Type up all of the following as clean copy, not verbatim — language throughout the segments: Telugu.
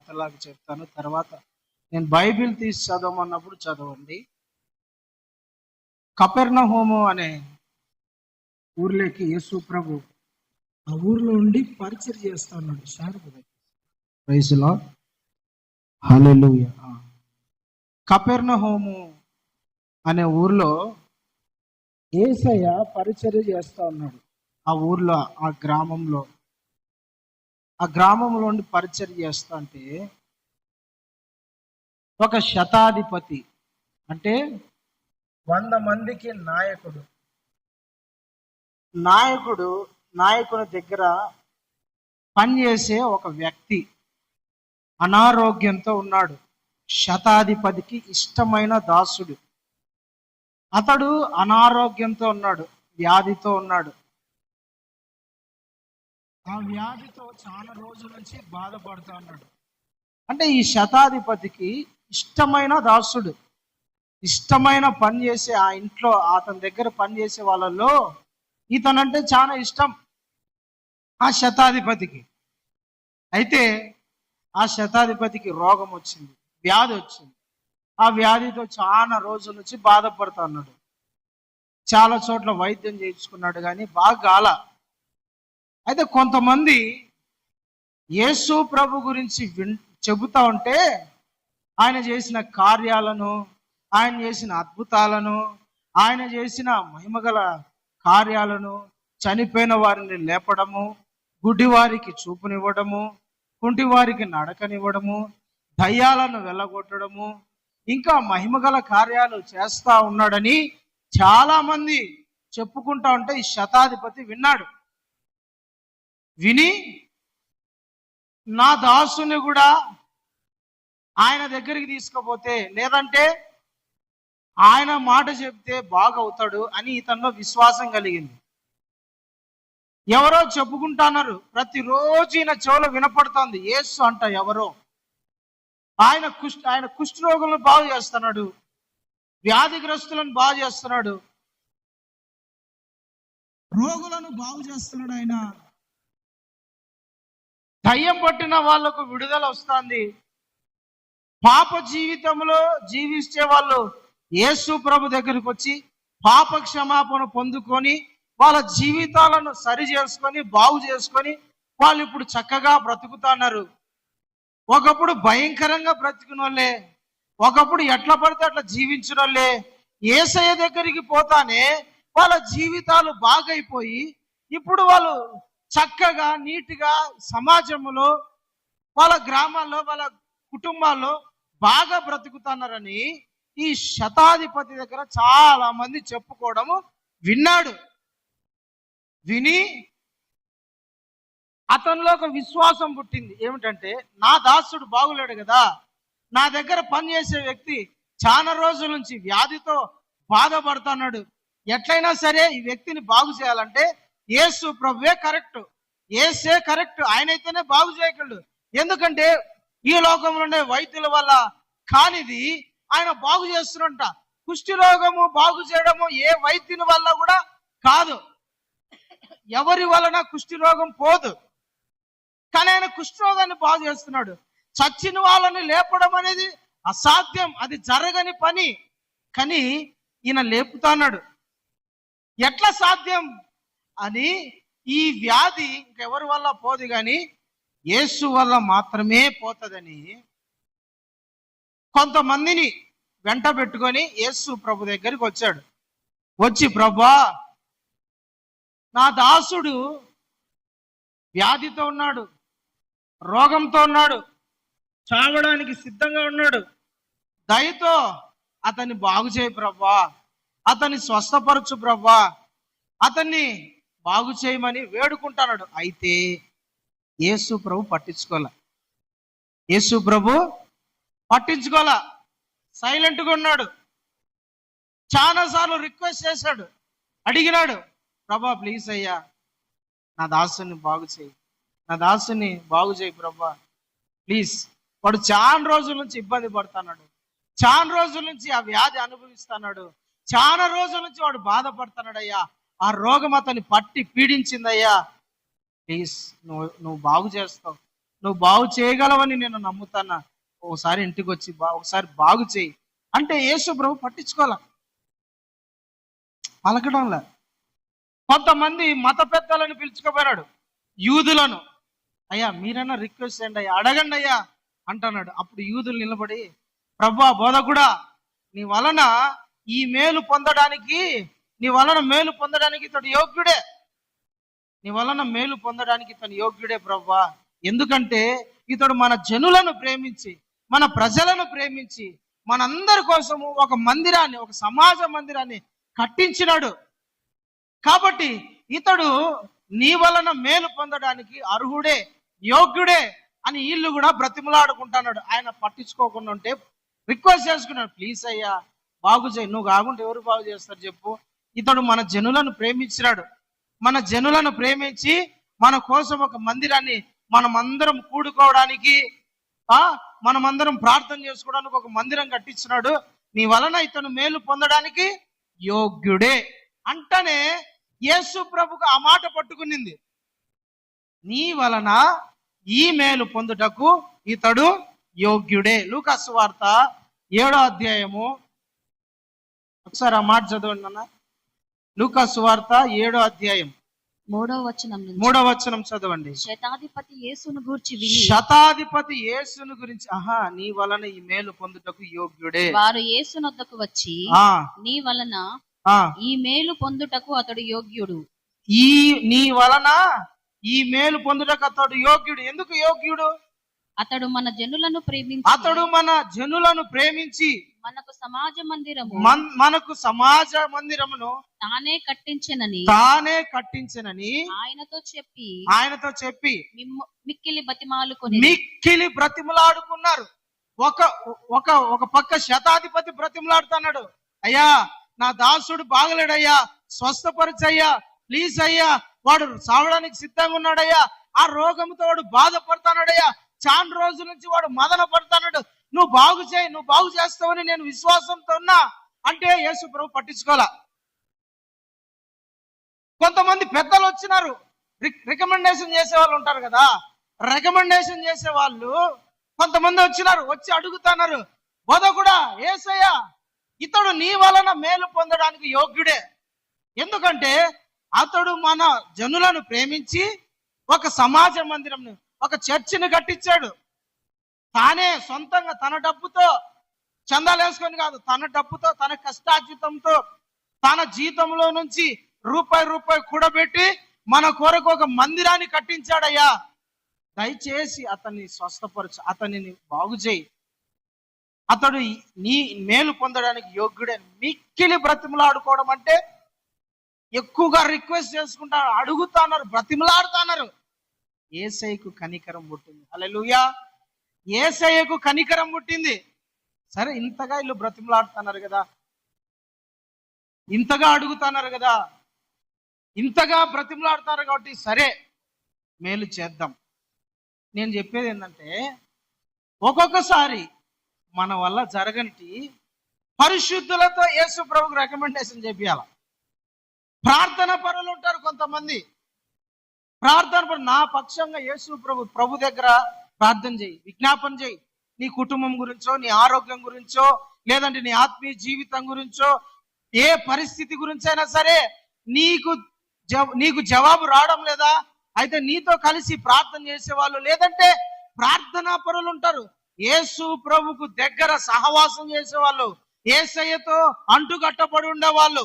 వార్తలాగా చెప్తాను. తర్వాత నేను బైబిల్ తీసి చదవమన్నప్పుడు చదవండి. కపెర్నహూము అనే ఊర్లోకి యేసు ప్రభు ఆ ఊర్లో ఉండి పరిచయం చేస్తా ఉన్నాడు. ప్రైజ్ లార్డ్, హల్లెలూయా. కపెర్నహూము అనే ఊర్లో యేసయ్య పరిచర్య చేస్తా ఉన్నాడు. ఆ ఊర్లో ఆ గ్రామంలో ఉండి పరిచర్య చేస్తా అంటే ఒక శతాధిపతి అంటే 100 మందికి నాయకుడి దగ్గర పనిచేసే ఒక వ్యక్తి అనారోగ్యంతో ఉన్నాడు. శతాధిపతికి ఇష్టమైన దాసుడు. అతడు అనారోగ్యంతో ఉన్నాడు, వ్యాధితో ఉన్నాడు. ఆ వ్యాధితో చాలా రోజుల నుంచి బాధపడుతూ ఉన్నాడు. అంటే ఈ శతాధిపతికి ఇష్టమైన దాసుడు, ఇష్టమైన పని చేసే ఆ ఇంట్లో అతని దగ్గర పనిచేసే వాళ్ళల్లో ఇతనంటే చాలా ఇష్టం ఆ శతాధిపతికి. అయితే ఆ శతాధిపతికి రోగం వచ్చింది, వ్యాధి వచ్చింది. ఆ వ్యాధితో చాలా రోజుల నుంచి బాధపడుతూ ఉన్నాడు. చాలా చోట్ల వైద్యం చేయించుకున్నాడు కానీ బాగా కాల. అయితే కొంతమంది యేసు ప్రభు గురించి చెబుతా ఉంటే ఆయన చేసిన కార్యాలను, ఆయన చేసిన అద్భుతాలను, ఆయన చేసిన మహిమగల కార్యాలను, చనిపోయిన వారిని లేపడము, గుడ్డివారికి చూపునివ్వడము, కుంటివారికి నడకనివ్వడము, దయ్యాలను వెళ్ళగొట్టడము, ఇంకా మహిమగల కార్యాలు చేస్తా ఉన్నాడని చాలా మంది చెప్పుకుంటా ఉంటే ఈ శతాధిపతి విన్నాడు. విని నా దాసుని కూడా ఆయన దగ్గరికి తీసుకుపోతే, లేదంటే ఆయన మాట చెప్తే బాగవుతాడు అని ఇతనిలో విశ్వాసం కలిగింది. ఎవరో చెప్పుకుంటున్నారు, ప్రతిరోజు ఈయన చెవులో వినపడుతోంది యేసు అంట ఎవరో. ఆయన కుష్ఠరోగులను బాగు చేస్తున్నాడు, వ్యాధిగ్రస్తులను బాగు చేస్తున్నాడు, రోగులను బాగు చేస్తున్నాడు. ఆయన దయ్యం పట్టిన వాళ్లకు విడుదల వస్తుంది. పాప జీవితంలో జీవించే వాళ్ళు యేసు ప్రభు దగ్గరికి వచ్చి పాప క్షమాపణ పొందుకొని వాళ్ళ జీవితాలను సరి చేసుకొని బాగు చేసుకొని వాళ్ళు ఇప్పుడు చక్కగా బ్రతుకుతున్నారు. ఒకప్పుడు భయంకరంగా బ్రతికిన వాళ్ళే, ఒకప్పుడు ఎట్లా పడితే అట్లా జీవించిన వాళ్ళే యేసయ్య దగ్గరికి పోతానే వాళ్ళ జీవితాలు బాగైపోయి ఇప్పుడు వాళ్ళు చక్కగా నీట్గా సమాజంలో, వాళ్ళ గ్రామాల్లో, వాళ్ళ కుటుంబాల్లో బాగా బ్రతుకుతున్నారని ఈ శతాధిపతి దగ్గర చాలా మంది చెప్పుకోవడము విన్నాడు. విని అతనిలో ఒక విశ్వాసం పుట్టింది. ఏమిటంటే, నా దాసుడు బాగులేడు కదా, నా దగ్గర పనిచేసే వ్యక్తి చాలా రోజుల నుంచి వ్యాధితో బాధపడుతున్నాడు, ఎట్లయినా సరే ఈ వ్యక్తిని బాగు చేయాలంటే యేసు ప్రభువే కరెక్ట్, యేసే కరెక్ట్, ఆయనైతేనే బాగు చేయగలడు. ఎందుకంటే ఈ లోకంలో ఉండే వైద్యుల వల్ల కానిది ఆయన బాగు చేస్తున్నట్ట. కుష్టి రోగము బాగు చేయడము ఏ వైద్యుని వల్ల కూడా కాదు, ఎవరి వలన కుష్టి రోగం పోదు. కానీ ఆయన కుష్ఠరోగాన్ని బాగు చేస్తున్నాడు. చచ్చిన వాళ్ళని లేపడం అనేది అసాధ్యం, అది జరగని పని. కానీ ఈయన లేపుతున్నాడు. ఎట్లా సాధ్యం అని, ఈ వ్యాధి ఇంకెవరి వల్ల పోదు కానీ యేసు వల్ల మాత్రమే పోతుందని కొంతమందిని వెంట పెట్టుకొని యేసు ప్రభు దగ్గరికి వచ్చాడు. వచ్చి, ప్రభా, నా దాసుడు వ్యాధితో ఉన్నాడు, రోగంతో ఉన్నాడు, చావడానికి సిద్ధంగా ఉన్నాడు, దయతో అతన్ని బాగు చేయి ప్రభా, అతన్ని స్వస్థపరచు ప్రభా, అతన్ని బాగు చేయమని వేడుకుంటున్నాడు. అయితే యేసు ప్రభు పట్టించుకోలే, సైలెంట్గా ఉన్నాడు. చాలాసార్లు రిక్వెస్ట్ చేశాడు, అడిగినాడు, ప్రభా ప్లీజ్ అయ్యా నా దాసుని బాగు చేయి, నా దాసుని బాగు చేయి ప్రభా ప్లీజ్. వాడు చాలా రోజుల నుంచి ఇబ్బంది పడుతున్నాడు, చాలా రోజుల నుంచి ఆ వ్యాధి అనుభవిస్తున్నాడు, చాలా రోజుల నుంచి వాడు బాధపడుతున్నాడు అయ్యా, ఆ రోగం అతన్ని పట్టి పీడించిందయ్యా, ప్లీజ్ నువ్వు బాగు చేస్తావు, నువ్వు బాగు చేయగలవని నేను నమ్ముతానా, ఒకసారి ఇంటికి వచ్చి ఒకసారి బాగు చేయి అంటే యేసు ప్రభు పట్టించుకోవాల, పలకడంలా. కొంతమంది మత పెద్దలను పిలుచుకుపోయాడు, యూదులను. అయ్యా మీరైనా రిక్వెస్ట్ చేయండి అయ్యా, అడగండి అయ్యా అంటున్నాడు. అప్పుడు యూదులు నిలబడి, ప్రభువా బోధకుడా, నీ వలన ఈ మేలు పొందడానికి, నీ వలన మేలు పొందడానికి ఇతడు యోగ్యుడే, నీ వలన మేలు పొందడానికి ఇతను యోగ్యుడే ప్రభువా. ఎందుకంటే ఇతడు మన జనులను ప్రేమించి, మన ప్రజలను ప్రేమించి, మనందరి కోసము ఒక మందిరాన్ని, ఒక సమాజ మందిరాన్ని కట్టించినాడు. కాబట్టి ఇతడు నీ వలన మేలు పొందడానికి అర్హుడే, యోగ్యుడే అని వీళ్ళు కూడా బ్రతిమలాడుకుంటున్నాడు. ఆయన పట్టించుకోకుండా ఉంటే రిక్వెస్ట్ చేసుకున్నాడు, ప్లీజ్ అయ్యా బాగు చేయి. నువ్వు కాకుండా ఎవరు బాగు చేస్తారు చెప్పు? ఇతడు మన జనులను ప్రేమించినాడు. మన జనులను ప్రేమించి మన కోసం ఒక మందిరాన్ని, మనమందరం కూడుకోవడానికి, మనమందరం ప్రార్థన చేసుకోవడానికి ఒక మందిరం కట్టించినాడు. నీ వలన ఇతను మేలు పొందడానికి యోగ్యుడే అంటనే యేసు ప్రభుకు ఆ మాట పట్టుకునింది. నీ వలన ఈ మేలు పొందుటకు ఇతడు యోగ్యుడే. లూకా సువార్త 7వ అధ్యాయము, ఒకసారి ఆ మాట చదవండి అన్న. లూకా సువార్త 7వ అధ్యాయం 3వ వచనం చదవండి. శతాధిపతి యేసును గూర్చి విని, శతాధిపతి యేసును గురించి, నీ వలన ఈ మేలు పొందుటకు యోగ్యుడే. వారు యేసునొద్దకు వచ్చి, నీ వలన ఈ మేలు పొందుటకు అతడు యోగ్యుడు. నీ వలన ఈ మేలు పొందుటకు అతడు యోగ్యుడు. ఎందుకు యోగ్యుడు? అతడు మన జనులను ప్రేమించి మనకు సమాజ మందిరమును తానే కట్టించెనని ఆయనతో చెప్పి మిక్కిలి బ్రతిమలాడుకున్నారు. ఒక పక్క శతాధిపతి బ్రతిమలాడుతున్నాడు, అయ్యా నా దాసుడు బాగలేడయ్యా, స్వస్థపరచయ్యా, ప్లీజ్ అయ్యా, వాడు సావడానికి సిద్ధంగా ఉన్నాడయ్యా, ఆ రోగంతో వాడు బాధపడుతున్నాడయ్యా, చాలా రోజుల నుంచి వాడు మదన పడుతున్నాడు, నువ్వు బాగు చేయి, నువ్వు బాగు చేస్తావని నేను విశ్వాసంతో ఉన్నా అంటే యేసు ప్రభు పట్టించుకోవాలా. కొంతమంది పెద్దలు వచ్చినారు, రికమెండేషన్ చేసే వాళ్ళు ఉంటారు కదా, రికమెండేషన్ చేసే వాళ్ళు కొంతమంది వచ్చినారు, వచ్చి అడుగుతున్నారు, బోధకుడా యేసయ్యా ఇతడు నీ వలన మేలు పొందడానికి యోగ్యుడే. ఎందుకంటే అతడు మన జనులను ప్రేమించి ఒక సమాజ మందిరం, ఒక చర్చిని కట్టించాడు. తానే సొంతంగా తన డబ్బుతో, చందాలు వేసుకొని కాదు, తన డబ్బుతో, తన కష్టార్జితంతో, తన జీతంలో నుంచి రూపాయి కూడబెట్టి మన కొరకు ఒక మందిరాన్ని కట్టించాడయ్యా. దయచేసి అతన్ని స్వస్థపరచు, అతనిని బాగు చేయి, అతడు నీ మేలు పొందడానికి యోగ్యుడే. మిక్కిలి బ్రతిమలాడుకోవడం అంటే ఎక్కువగా రిక్వెస్ట్ చేసుకుంటారు, అడుగుతున్నారు, బ్రతిమలాడుతున్నారు. యేసయ్యకు కనికరం పుట్టింది. హల్లెలూయా. యేసయ్యకు కనికరం పుట్టింది. సరే, ఇంతగా వీళ్ళు బ్రతిమలాడుతున్నారు కదా, ఇంతగా అడుగుతున్నారు కదా, ఇంతగా బ్రతిమలాడుతారు కాబట్టి సరే మేలు చేద్దాం. నేను చెప్పేది ఏంటంటే, ఒక్కొక్కసారి మన వల్ల జరగనిటి పరిశుద్ధులతో యేసు ప్రభుకు రికమెండేషన్ చేపియాల. ప్రార్థన పరులు ఉంటారు కొంతమంది, ప్రార్థన పరులు, నా పక్షంగా యేసు ప్రభు దగ్గర ప్రార్థన చేయి, విజ్ఞాపన చేయి. నీ కుటుంబం గురించో, నీ ఆరోగ్యం గురించో, లేదంటే నీ ఆత్మీయ జీవితం గురించో, ఏ పరిస్థితి గురించైనా సరే నీకు జవాబు రావడం లేదా, అయితే నీతో కలిసి ప్రార్థన చేసేవాళ్ళు, లేదంటే ప్రార్థనా పరులు ఉంటారు, యేసు ప్రభుకు దగ్గర సహవాసం చేసేవాళ్ళు, యేసయ్యతో అంటుకట్టబడి ఉండేవాళ్ళు,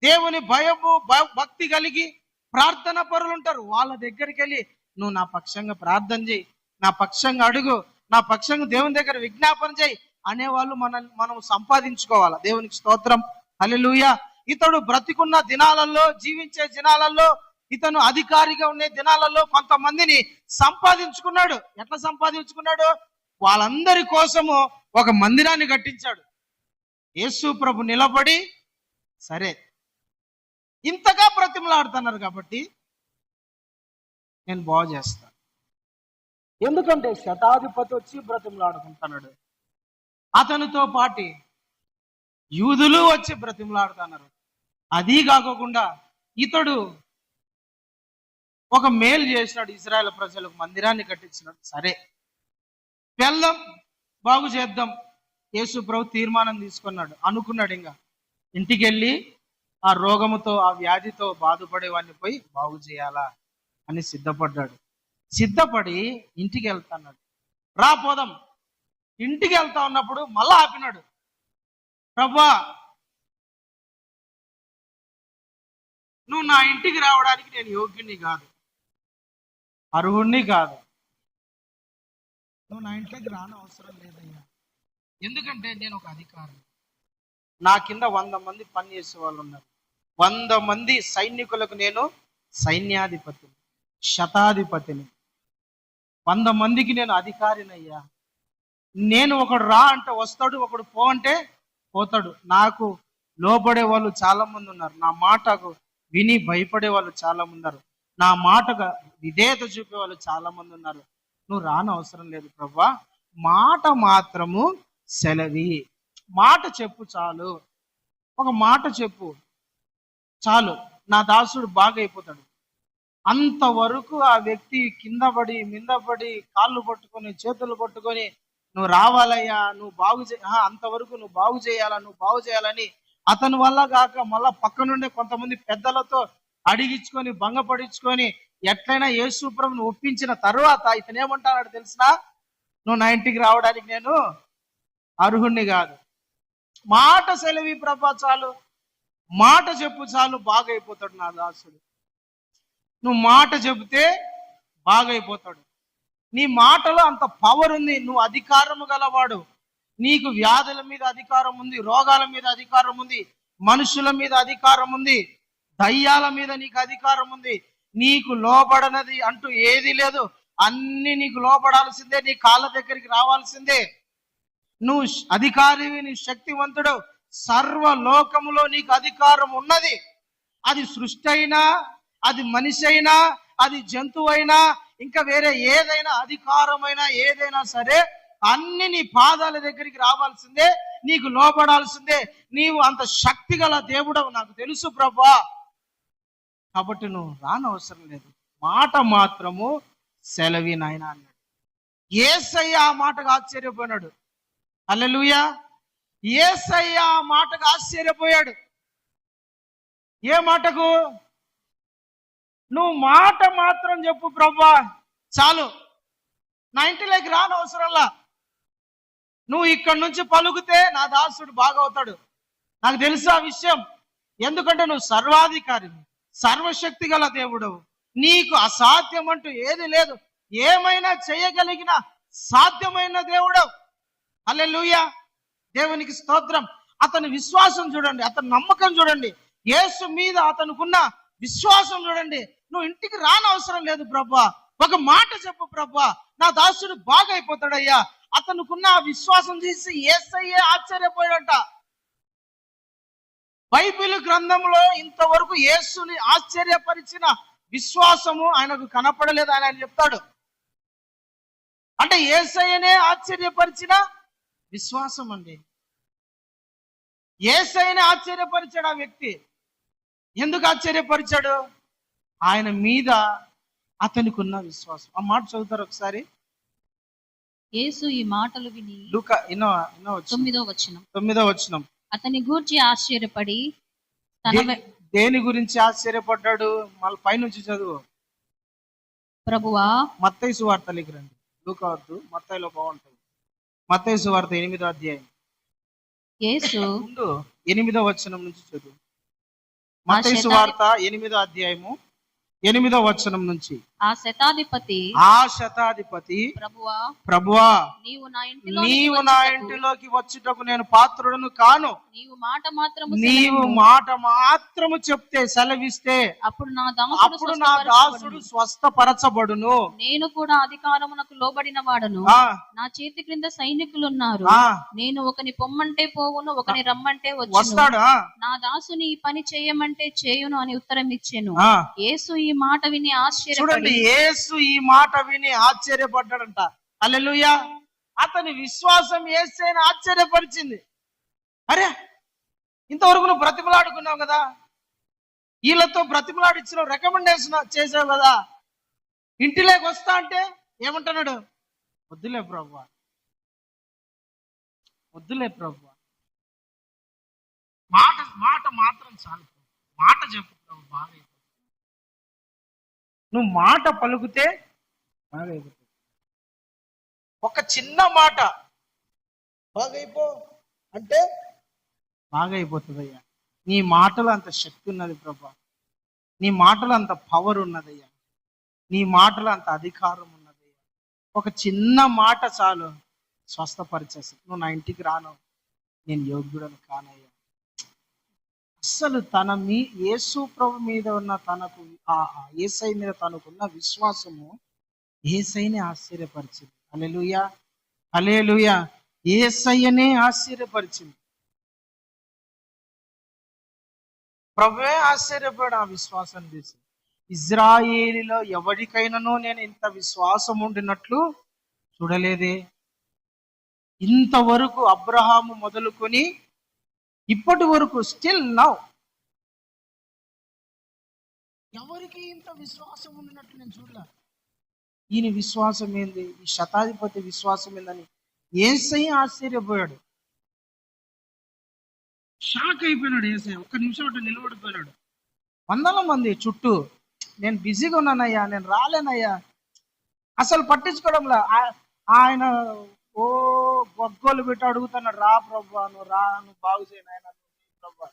దేవుని భయము భక్తి కలిగి ప్రార్థన పరులు ఉంటారు. వాళ్ళ దగ్గరికి వెళ్ళి నువ్వు నా పక్షంగా ప్రార్థన చేయి, నా పక్షంగా అడుగు, నా పక్షంగా దేవుని దగ్గర విజ్ఞాపన చేయి అనేవాళ్ళు మనం సంపాదించుకోవాలి. దేవునికి స్తోత్రం, హల్లెలూయా. ఇతడు బ్రతికున్న దినాలలో, జీవించే దినాలలో, ఇతను అధికారిగా ఉండే దినాలలో కొంతమందిని సంపాదించుకున్నాడు. ఎట్లా సంపాదించుకున్నాడు? వాళ్ళందరి కోసము ఒక మందిరాన్ని కట్టించాడు. యేసు ప్రభు నిలబడి, సరే ఇంతగా బ్రతిమలాడుతున్నారు కాబట్టి నేను బాగు చేస్తాను. ఎందుకంటే శతాధిపతి వచ్చి బ్రతిమలాడుకుంటున్నాడు, అతనితో పాటు యూదులు వచ్చి బ్రతిమలాడుతున్నారు. అది కాకుండా ఇతడు ఒక మేలు చేసినాడు, ఇశ్రాయేల్ ప్రజలకు మందిరాన్ని కట్టించినాడు. సరే వెళ్దాం, బాగు చేద్దాం. యేసు ప్రభు తీర్మానం తీసుకున్నాడు, అనుకున్నాడు ఇంకా ఇంటికి వెళ్ళి ఆ రోగముతో ఆ వ్యాధితో బాధపడేవాడిని పోయి బాగు చేయాలా అని సిద్ధపడ్డాడు. సిద్ధపడి ఇంటికి వెళ్తాన్నాడు. రా పోదాం. ఇంటికి వెళ్తా ఉన్నప్పుడు మళ్ళా ఆపినాడు. ప్రభువా, నువ్వు నా ఇంటికి రావడానికి నేను యోగ్యుని కాదు, అర్హుణ్ణి కాదు. నువ్వు నా ఇంట్లోకి రాని అవసరం లేదయ్యా, ఎందుకంటే నేను ఒక అధికారి. నా కింద 100 మంది పని చేసే వాళ్ళు ఉన్నారు. 100 మంది సైనికులకు నేను సైన్యాధిపతిని, శతాధిపతిని. 100 మందికి నేను అధికారినయ్యా. నేను ఒకడు రా అంటే వస్తాడు, ఒకడు పో అంటే పోతాడు. నాకు లోబడే వాళ్ళు చాలా మంది ఉన్నారు. నా మాటకు విని భయపడే వాళ్ళు చాలా మంది ఉన్నారు. నా మాటకు విధేయత చూపే వాళ్ళు చాలా మంది ఉన్నారు. నువ్వు రాని అవసరం లేదు ప్రభువా, మాట మాత్రము సెలవి. మాట చెప్పు చాలు, ఒక మాట చెప్పు చాలు, నా దాసుడు బాగా అయిపోతాడు. అంతవరకు ఆ వ్యక్తి కింద పడి మింద పడి కాళ్ళు పట్టుకొని చేతులు పట్టుకొని నువ్వు రావాలయ్యా, నువ్వు బాగు అంతవరకు నువ్వు బాగు చేయాలా, నువ్వు బాగు చేయాలని అతని వల్ల కాక మళ్ళా పక్క నుండే కొంతమంది పెద్దలతో అడిగించుకొని భంగపడించుకొని ఎట్లయినా యేసు ప్రభువుని ఒప్పించిన తర్వాత ఇతను ఏమంటాడు తెలిసినా, నువ్వు నా ఇంటికి రావడానికి నేను అర్హుణ్ణి కాదు. మాట సెలవి ప్రభా చాలు, మాట చెప్పు చాలు, బాగైపోతాడు నా దాసుడు. నువ్వు మాట చెబితే బాగైపోతాడు. నీ మాటలో అంత పవర్ ఉంది. నువ్వు అధికారము గలవాడు. నీకు వ్యాధుల మీద అధికారం ఉంది, రోగాల మీద అధికారం ఉంది, మనుషుల మీద అధికారం ఉంది, దయ్యాల మీద నీకు అధికారం ఉంది. నీకు లోబడనది అంటూ ఏది లేదు. అన్ని నీకు లోబడాల్సిందే, నీ కాళ్ళ దగ్గరికి రావాల్సిందే. నువ్వు అధికారివి, నీ శక్తివంతుడు. సర్వలోకములో నీకు అధికారం ఉన్నది. అది సృష్టి అయినా, అది మనిషి అయినా, అది జంతువు అయినా, ఇంకా వేరే ఏదైనా అధికారమైనా ఏదైనా సరే అన్ని నీ పాదాల దగ్గరికి రావాల్సిందే, నీకు లోబడాల్సిందే. నీవు అంత శక్తి గల దేవుడవు నాకు తెలుసు ప్రభా, కాబట్టి నువ్వు రానవసరం లేదు, మాట మాత్రము సెలవి నాయన అన్నాడు. యేసయ్య ఆ మాటకు ఆశ్చర్యపోయినాడు. హల్లెలూయా. యేసయ్య ఆ మాటకు ఆశ్చర్యపోయాడు. ఏ మాటకు? నువ్వు మాట మాత్రం చెప్పు ప్రభా చాలు, నా ఇంటిలోకి రానవసరంలా. నువ్వు ఇక్కడి నుంచి పలుకుతే నా దాసుడు బాగవుతాడు. నాకు తెలుసు ఆ విషయం, ఎందుకంటే నువ్వు సర్వాధికారిని, సర్వశక్తి గల దేవుడవు. నీకు అసాధ్యం అంటూ ఏది లేదు. ఏమైనా చేయగలిగిన సాధ్యమైన దేవుడవు. హల్లెలూయా, దేవునికి స్తోత్రం. అతని విశ్వాసం చూడండి, అతని నమ్మకం చూడండి, యేసు మీద అతనుకున్న విశ్వాసం చూడండి. నువ్వు ఇంటికి రానవసరం లేదు ప్రభా, ఒక మాట చెప్పు ప్రభా, నా దాసుడు బాగైపోతాడయ్యా. అతనుకున్న ఆ విశ్వాసం చేసి యేసయ్యే ఆశ్చర్యపోయాడంట. బైబిల్ గ్రంథంలో ఇంతవరకు యేసుని ఆశ్చర్యపరిచిన విశ్వాసము ఆయనకు కనపడలేదు ఆయన చెప్తాడు. అంటే యేసయ్యనే ఆశ్చర్యపరిచిన విశ్వాసం అండి. యేసయ్యనే ఆశ్చర్యపరిచాడు ఆ వ్యక్తి. ఎందుకు ఆశ్చర్యపరిచాడు? ఆయన మీద అతనికి ఉన్న విశ్వాసం. ఆ మాట చదువుతారు ఒకసారి. యేసు ఈ మాటలు విని లూకా 9వ వచనం అతని గూర్చి ఆశ్చర్యపడి దేని గురించి ఆశ్చర్యపడ్డాడు? మళ్ళీ పైనుంచి చదువు. ప్రభువా, మత్తయి సువార్తలోకి రండి. లూకా వద్దు, మత్తయిలో బాగుంటుంది. మత్తయి సువార్త 8వ అధ్యాయం. యేసు 8వ వచనం నుంచి చదువు. మత్తయి సువార్త 8వ అధ్యాయము 8వ వచనం నుంచి. ఆ శతాధిపతి ప్రభువా, నీవు నా ఇంటిలోకి వచ్చుటకు నేను పాత్రుడను కాను. నీవు మాట మాత్రము చెప్తే, సెలవిస్తే అప్పుడు నా దాసుడు స్వస్థపరచబడును. నేను కూడా అధికారమునకు లోబడిన వాడను. నా చేతి క్రింద సైనికులున్నారు. నేను ఒకని పొమ్మంటే పోవును, ఒకని రమ్మంటే వచ్చును. నా దాసుని ఈ పని చేయమంటే చేయును అని ఉత్తరం ఇచ్చాను. యేసు ఈ మాట విని ఆశ్చర్యపడి, యేసు ఈ మాట విని ఆశ్చర్యపడ్డాడంట. హల్లెలూయా. అతని విశ్వాసం యేసుని ఆశ్చర్యపరిచింది. అరే, ఇంతవరకు నువ్వు బ్రతిమలాడుకున్నావు కదా, వీళ్ళతో బ్రతిమలాడిచ్చిన రికమెండేషన్ చేసావు కదా, ఇంటిలోకి వస్తా అంటే ఏమంటున్నాడు? వద్దులే ప్రభువా, వద్దులే ప్రభువా, మాట మాట మాత్రం చాలు, మాట చెప్పు ప్రభు, బాగా అయిపోతుంది. నువ్వు మాట పలుకుతే బాగా అయిపోతుంది. ఒక చిన్న మాట బాగైపో అంటే బాగా అయిపోతుంది అయ్యా. నీ మాటలో అంత శక్తి ఉన్నది ప్రభా, నీ మాటలో అంత పవర్ ఉన్నదయ్యా, నీ మాటలో అంత అధికారం ఉన్నదయ్యా. ఒక చిన్న మాట చాలు స్వస్థపరిచేసి, నువ్వు నా ఇంటికి రాను, నేను యోగ్యుడను కానయ్యా. అస్సలు యేసు ప్రభు మీద ఉన్న తనకు యేసయ్య మీద తనకున్న విశ్వాసము యేసయ్యని ఆశ్చర్యపరిచింది. హల్లెలూయా, హల్లెలూయా. యేసయ్యనే ఆశ్చర్యపరిచింది. ప్రభువే ఆశ్చర్యపడు ఆ విశ్వాసం చేసి. ఇజ్రాయేలీలో ఎవరికైనానో నేను ఇంత విశ్వాసం ఉండినట్లు చూడలేదే. ఇంతవరకు అబ్రహాము మొదలుకొని ఇప్పటి వరకు స్టిల్ నౌ ఎవరికి ఇంత విశ్వాసం ఉండినట్లు నేను చూడలే. ఈయన విశ్వాసం ఏంది, ఈ శతాధిపతి విశ్వాసం ఏందని యేసయ్య ఆశ్చర్యపోయాడు, షాక్ అయిపోయినాడు. యేసయ్య ఒక్క నిమిషం అటు నిలబడిపోయినాడు. వందల మంది చుట్టూ, నేను బిజీగా ఉన్నానయ్యా, నేను రాలేనయ్యా, అసలు పట్టించుకోవడంలా. ఆయన ఓ గొగ్గోలు పెట్టి అడుగుతున్నాడు, రా ప్రభా, నువ్వు రా, నువ్వు బాగు చేయను ప్రభా.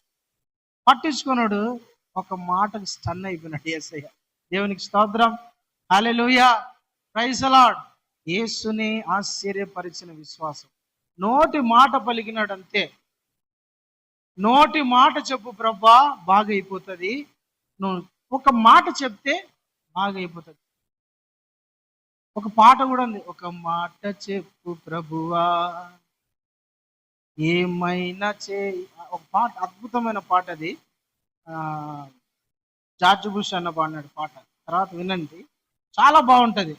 పట్టించుకున్నాడు. ఒక మాటకు స్టన్ అయిపోయినాడు యేసయ్య. దేవునికి స్తోత్రం, హల్లెలూయా, ప్రైజ్ ది లార్డ్. యేసుని ఆశ్చర్యపరిచిన విశ్వాసం. నోటి మాట పలికినాడు అంతే. నోటి మాట చెప్పు ప్రభా, బాగైపోతుంది. నువ్వు ఒక మాట చెప్తే బాగైపోతుంది. ఒక పాట కూడా ఉంది, ఒక మాట చెప్పు ప్రభువా ఏమైనా చేయి. ఒక పాట, అద్భుతమైన పాట అది. జార్జ్ బుష్ అన్న పాడినాడు పాట, తర్వాత వినండి, చాలా బాగుంటది.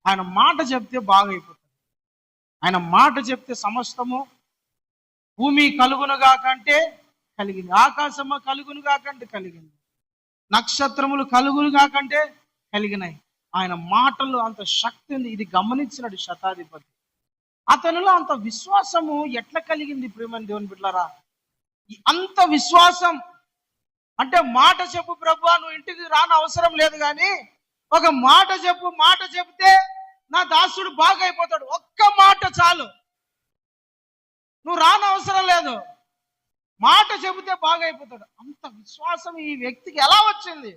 ఆయన మాట చెప్తే బాగైపోతుంది. ఆయన మాట చెప్తే సమస్తము. భూమి కలుగునుగా కంటే కలిగింది, ఆకాశము కలుగునుగా కంటే కలిగింది, నక్షత్రములు కలుగునుగా కంటే కలిగినాయి. ఆయన మాటలు అంత శక్తి ఉంది. ఇది గమనించినాడు శతాధిపతి. అతనిలో అంత విశ్వాసము ఎట్లా కలిగింది ప్రియమైన దేవుని బిడ్డలారా? అంత విశ్వాసం అంటే, మాట చెప్పు ప్రభువా, నువ్వు ఇంటికి రాని అవసరం లేదు, కానీ ఒక మాట చెప్పు, మాట చెప్తే నా దాసుడు బాగైపోతాడు, ఒక్క మాట చాలు, నువ్వు రాని అవసరం లేదు, మాట చెబితే బాగైపోతాడు. అంత విశ్వాసం ఈ వ్యక్తికి ఎలా వచ్చింది?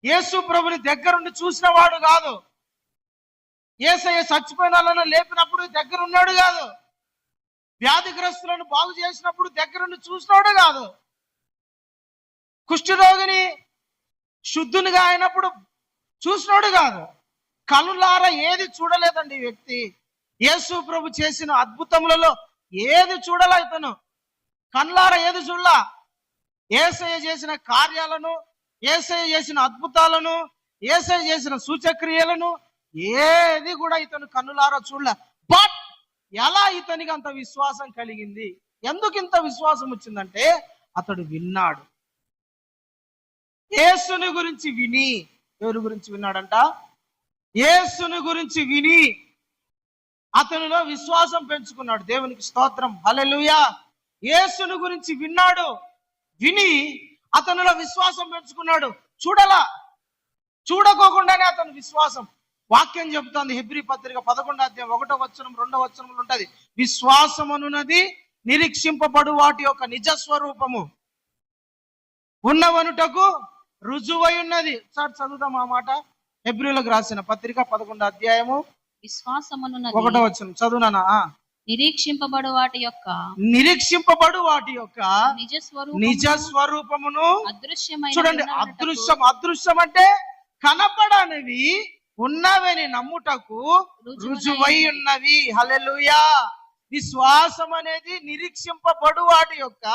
యేసు ప్రభుని దగ్గరుండి చూసిన వాడు కాదు. యేసయ్య చచ్చిపోయిన వాళ్ళను లేపినప్పుడు దగ్గరున్నాడు కాదు. వ్యాధిగ్రస్తులను బాగు చేసినప్పుడు దగ్గరుండి చూసినవాడు కాదు. కుష్ఠరోగిని శుద్ధునిగా అయినప్పుడు చూసినోడు కాదు. కనులారా ఏది చూడలేదండి ఈ వ్యక్తి. యేసు ప్రభు చేసిన అద్భుతములలో ఏది చూడలే ఇతను. కనులారా ఏది చూడలా. యేసయ్య చేసిన కార్యాలను, యేసయ్య చేసిన అద్భుతాలను, యేసయ్య చేసిన సూచక్రియలను ఏది కూడా ఇతను కన్నులారా చూడలే. బట్ ఎలా ఇతనికి అంత విశ్వాసం కలిగింది? ఎందుకు ఇంత విశ్వాసం వచ్చిందంటే, అతడు విన్నాడు. యేసుని గురించి విని, ఎవరి గురించి విన్నాడంట? యేసుని గురించి విని అతనిలో విశ్వాసం పెంచుకున్నాడు. దేవునికి స్తోత్రం, హల్లెలూయా. యేసుని గురించి విన్నాడు, విని అతనిలో విశ్వాసం పెంచుకున్నాడు. చూడకోకుండానే అతని విశ్వాసం. వాక్యం చెబుతోంది, హెబ్రీ పత్రిక 11వ అధ్యాయం 1వ వచనం 2వ వచనంలో ఉంటది, విశ్వాసం అనున్నది నిరీక్షింపబడు వాటి యొక్క నిజ స్వరూపము, ఉన్నవనుటకు రుజువై ఉన్నది. సార్ చదువుదాం ఆ మాట. హెబ్రీలకు రాసిన పత్రిక 11వ అధ్యాయము విశ్వాసమున్నది 1వ వచనం చదువునానా? నిరీక్షింపబడు వాటి యొక్క నిజ స్వరూపమును అదృశ్యమైన, చూడండి, అదృశ్యం అంటే కనపడనివి ఉన్నవని నమ్ముటకు రుజువై ఉన్నవి. హల్లెలూయా. విశ్వాసం అనేది నిరీక్షింపబడు వాటి యొక్క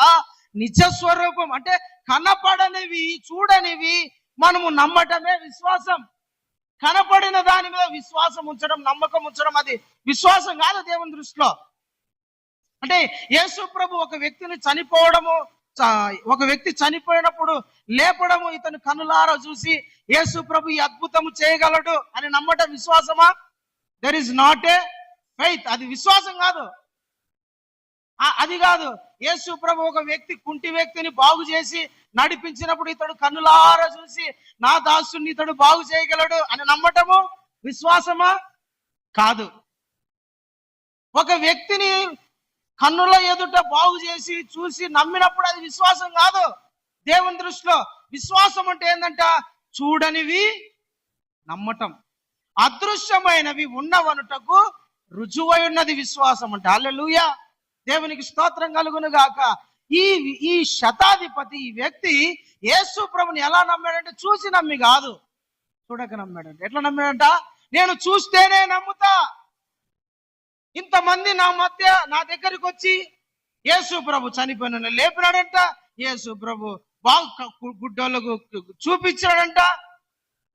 నిజ స్వరూపం. అంటే కనపడనివి, చూడనివి మనము నమ్మటమే విశ్వాసం. కనపడిన దాని మీద విశ్వాసం ఉంచడం, నమ్మకం ఉంచడం, అది విశ్వాసం కాదు దేవుని దృష్టిలో. అంటే యేసు ప్రభు ఒక వ్యక్తిని ఒక వ్యక్తి చనిపోయినప్పుడు లేపడము ఇతను కనులారా చూసి యేసు ప్రభు ఈ అద్భుతము చేయగలడు అని నమ్మటం విశ్వాసమా? There is not a faith. అది విశ్వాసం కాదు. అది కాదు. యేసు ప్రభు ఒక వ్యక్తి, కుంటి వ్యక్తిని బాగు చేసి నడిపించినప్పుడు ఇతడు కన్నులారా చూసి నా దాసుని ఇతడు బాగు చేయగలడు అని నమ్మటము విశ్వాసమా? కాదు. ఒక వ్యక్తిని కన్నుల ఎదుట బాగు చేసి చూసి నమ్మినప్పుడు అది విశ్వాసం కాదు. దేవుని దృష్టిలో విశ్వాసం అంటే ఏంటంట? చూడనివి నమ్మటం, అదృశ్యమైనవి ఉన్నవనుటకు రుజువై ఉన్నది విశ్వాసం అంటే. హల్లెలూయా, దేవునికి స్తోత్రం కలుగును గాక. ఈ శతాధిపతి, ఈ వ్యక్తి యేసు ప్రభుని ఎలా నమ్మాడంటే చూసి నమ్మి కాదు, చూడక నమ్మాడంట. ఎట్లా నమ్మాడంట? నేను చూస్తేనే నమ్ముతా. ఇంతమంది నా దగ్గరికి వచ్చి యేసు ప్రభు చనిపోయిన లేపినాడంట, యేసు ప్రభు గుడ్డోళ్ళకు చూపించాడంట,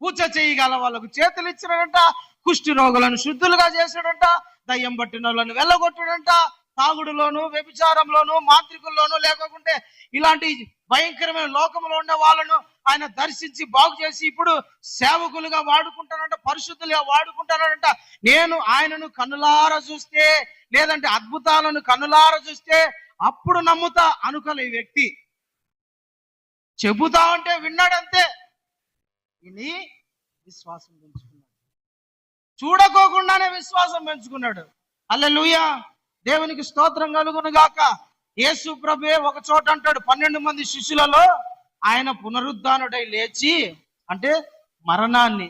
పూజ చేయగల వాళ్ళకు చేతులు ఇచ్చినాడంట, కుష్టి రోగులను శుద్ధులుగా చేశాడంట, దయ్యం పట్టిన వాళ్ళను వెళ్ళగొట్టాడంట, తాగుడులోను వ్యభిచారంలోను మాంత్రికుల్లోను లేకుంటే ఇలాంటి భయంకరమైన లోకంలో ఉండే వాళ్ళను ఆయన దర్శించి బాగు చేసి ఇప్పుడు సేవకులుగా వాడుకుంటానంట, పరిశుద్ధులుగా వాడుకుంటానంట. నేను ఆయనను కన్నులారా చూస్తే, లేదంటే అద్భుతాలను కన్నులారా చూస్తే అప్పుడు నమ్ముతా అనుకోలే ఈ వ్యక్తి. చెబుతా అంటే విన్నాడంతే, విని విశ్వాసం పెంచుకున్నాడు. చూడకోకుండానే విశ్వాసం పెంచుకున్నాడు. హల్లెలూయా, దేవునికి స్తోత్రం కలుగును గాక. యేసు ప్రభువే ఒక చోట అంటాడు, 12 మంది శిష్యులలో ఆయన పునరుద్ధానుడై లేచి, అంటే మరణాన్ని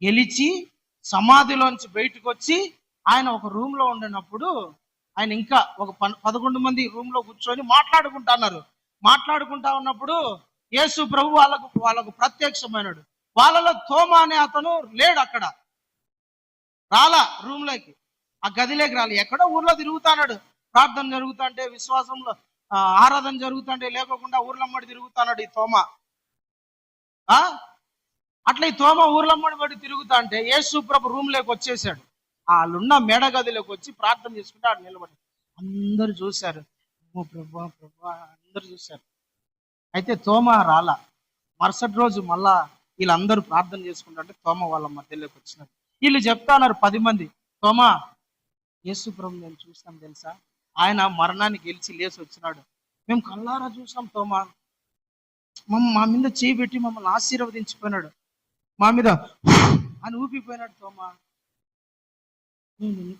గెలిచి సమాధిలోంచి బయటకు వచ్చి ఆయన ఒక రూమ్ లో ఉండినప్పుడు ఆయన ఇంకా ఒక 11 మంది రూమ్ లో కూర్చొని మాట్లాడుకుంటా ఉన్నప్పుడు యేసు ప్రభు వాళ్ళకు ప్రత్యక్షమైనడు. వాళ్ళలో తోమా అనే అతను లేడు, అక్కడ రాలా, రూమ్ లోకి, ఆ గదిలోకి రాలి, ఎక్కడో ఊర్లో తిరుగుతాడు. ప్రార్థన జరుగుతుంటే, విశ్వాసంలో ఆరాధన జరుగుతుంటే లేకోకుండా ఊర్లమ్మడి తిరుగుతాడు ఈ తోమా. అట్లా ఈ తోమా ఊర్లమ్మడి పడి తిరుగుతా అంటే యేసు ప్రభు రూమ్ లోకి వచ్చేసాడు. వాళ్ళున్న మేడ గదిలోకి వచ్చి ప్రార్థన చేసుకుంటే ఆడు నిలబడి అందరు చూశారు. ప్రభా అందరు చూశారు. అయితే తోమా రాలా. మరుసటి రోజు మళ్ళా వీళ్ళందరూ ప్రార్థన చేసుకుంటే తోమా వాళ్ళ మధ్యలోకి వచ్చినారు. వీళ్ళు చెప్తాన్నారు 10 మంది, తోమా యేసు ప్రభు నేను చూస్తాం తెలుసా, ఆయన మరణాన్ని గెలిచి లేచి వచ్చినాడు, మేము కళ్ళారా చూసాం తోమా, మా మీద చేయి పెట్టి మమ్మల్ని ఆశీర్వదించిపోయినాడు, మా మీద అని ఊపిపోయినాడు తోమా.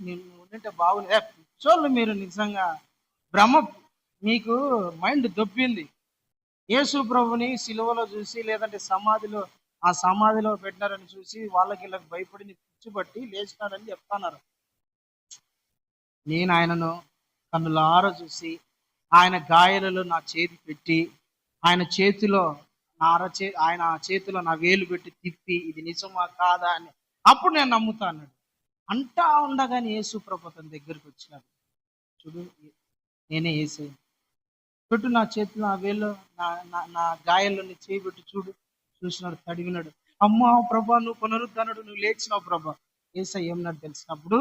నేను ఉండింటే బాగులే. చూడండి, మీరు నిజంగా మీకు మైండ్ దొబ్బింది. యేసు ప్రభుని సిలువలో చూసి, లేదంటే ఆ సమాధిలో పెట్టినారని చూసి వాళ్ళకి వీళ్ళకి భయపడి పిచ్చిపట్టి లేచినాడని చెప్తున్నారు. నేను ఆయనను కన్నులారా చూసి ఆయన గాయాలలో నా చేతి పెట్టి ఆయన చేతిలో నా వేలు పెట్టి తిప్పి ఇది నిజమా కాదా అని అప్పుడు నేను నమ్ముతా అన్నాడు. అంటా ఉండగానే యేసు ప్రభు తన దగ్గరికి వచ్చినాడు. చూడు, నేనే యేసయ్య, పెట్టు నా చేతిలో నా వేలు నా గాయాల్లో నీ చేయి పెట్టి చూసినాడు, తడివినాడు. అమ్మా ప్రభా, నువ్వు పునరుద్ధానుడు, నువ్వు లేచినావు ప్రభా. యేసయ్య ఏమన్నాడు తెలిసినప్పుడు,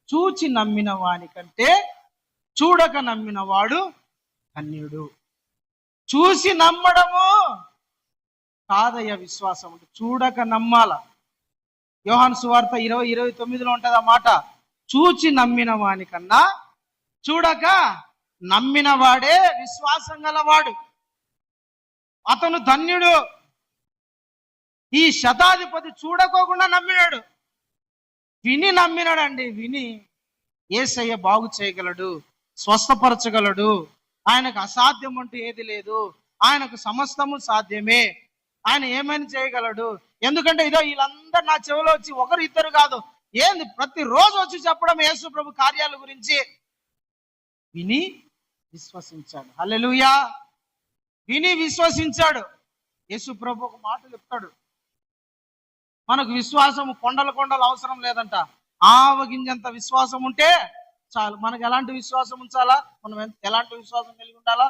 చూచి నమ్మిన వాని కంటే చూడక నమ్మిన వాడు ధన్యుడు. చూసి నమ్మడము కాదయ్య విశ్వాసం అంటే, చూడక నమ్మాల. యోహాను సువార్త 20:29 ఉంటది ఆ మాట. చూచి నమ్మిన వాని కన్నా చూడక నమ్మిన వాడే విశ్వాసం గలవాడు, అతను ధన్యుడు. ఈ శతాధిపతి చూడకోకుండా నమ్మినాడు, విని నమ్మినాడండి. విని యేసయ్య బాగు చేయగలడు, స్వస్థపరచగలడు, ఆయనకు అసాధ్యం అంటూ ఏది లేదు, ఆయనకు సమస్తము సాధ్యమే, ఆయన ఏమైనా చేయగలడు. ఎందుకంటే ఇదో వీళ్ళందరూ నా చెవిలో వచ్చి ఒకరు ఇద్దరు కాదు, ఏంది ప్రతిరోజు వచ్చి చెప్పడం యేసు ప్రభు కార్యాల గురించి. విని విశ్వసించాడు. హల్లెలూయా, విని విశ్వసించాడు. యేసు ప్రభు ఒక మాట చెప్తాడు, మనకు విశ్వాసం కొండలు అవసరం లేదంట, ఆవగింజంత విశ్వాసం ఉంటే చాలు. మనకు ఎలాంటి విశ్వాసం ఉంచాలా? మనం ఎలాంటి విశ్వాసం కలిగి ఉండాలా?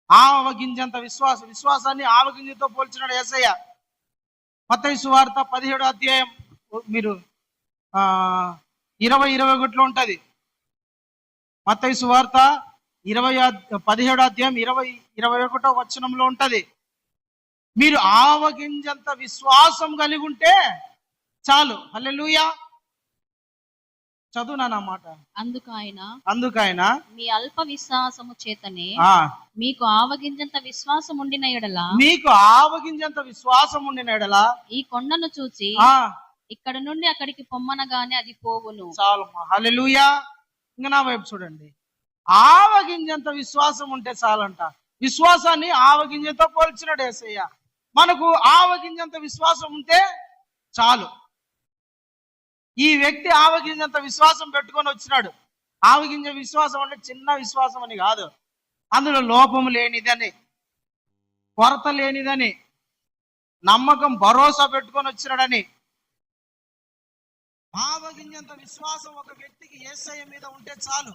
ఆవగింజంత విశ్వాసాన్ని ఆవగింజతో పోల్చినాడు యేసయ్య. మత్తయి సువార్త 17వ అధ్యాయం మీరు 20-21 ఉంటది. మత్తయి సువార్త 17వ అధ్యాయం 21వ వచనంలో ఉంటది. మీరు ఆవగింజంత విశ్వాసం కలిగి ఉంటే చాలు. హల్లెలూయా. చదువునా నా మాట. అందుకైనా మీ అల్ప విశ్వాసము చేతనే మీకు ఆవగింజంత విశ్వాసం ఉండిన ఎడల ఈ కొండను చూసి ఇక్కడ నుండి అక్కడికి పొమ్మనగానే అది పోవును. చాలు. హల్లెలూయా. ఇంకా నా వైపు చూడండి. ఆవగింజంత విశ్వాసం ఉంటే చాలంట. విశ్వాసాన్ని ఆవగింజంతో పోల్చినాడు యేసయ్య. మనకు ఆవగింజంత విశ్వాసం ఉంటే చాలు. ఈ వ్యక్తి ఆవగింజంత విశ్వాసం పెట్టుకొని వచ్చినాడు. ఆవగింజ విశ్వాసం అంటే చిన్న విశ్వాసం అని కాదు, అందులో లోపం లేనిదని, కొరత లేనిదని, నమ్మకం భరోసా పెట్టుకొని వచ్చినాడని. ఆవగింజంత విశ్వాసం ఒక వ్యక్తికి యేసయ్య మీద ఉంటే చాలు.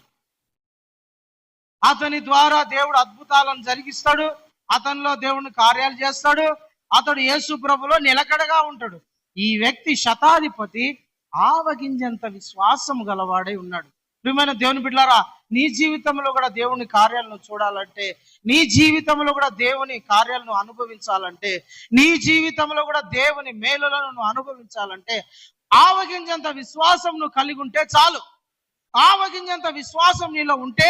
అతని ద్వారా దేవుడు అద్భుతాలను జరిగిస్తాడు, అతనిలో దేవుని కార్యాలు చేస్తాడు, అతడు యేసు ప్రభులో నిలకడగా ఉంటాడు. ఈ వ్యక్తి శతాధిపతి ఆవగింజంత విశ్వాసం గలవాడై ఉన్నాడు. ప్రియమైన దేవుని బిడ్డలారా, నీ జీవితంలో కూడా దేవుని కార్యాలను చూడాలంటే, నీ జీవితంలో కూడా దేవుని కార్యాలను అనుభవించాలంటే, నీ జీవితంలో కూడా దేవుని మేలులను నువ్వు అనుభవించాలంటే ఆవగింజంత విశ్వాసం నువ్వు కలిగి ఉంటే చాలు. ఆవగింజంత విశ్వాసం నీలో ఉంటే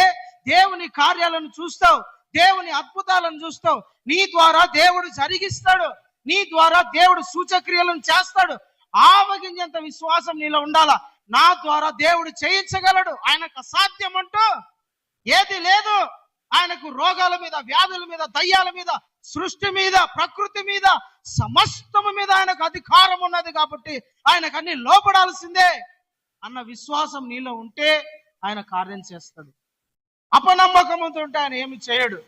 దేవుని కార్యాలను చూస్తావు, దేవుని అద్భుతాలను చూస్తావు. నీ ద్వారా దేవుడు జరిగిస్తాడు, నీ ద్వారా దేవుడు సూచక్రియలను చేస్తాడు. ఆవగింజంత విశ్వాసం నీలో ఉండాలా. నా ద్వారా దేవుడు చేయించగలడు, ఆయనకు అసాధ్యం అంటూ ఏది లేదు. ఆయనకు రోగాల మీద, వ్యాధుల మీద, దయ్యాల మీద, సృష్టి మీద, ప్రకృతి మీద, సమస్తము మీద ఆయనకు అధికారం ఉన్నది కాబట్టి ఆయనకు అన్ని లోపడాల్సిందే అన్న విశ్వాసం నీలో ఉంటే ఆయన కార్యం చేస్తాడు. అపనమ్మకంతో ఉంటే ఆయన ఏమి చేయడు,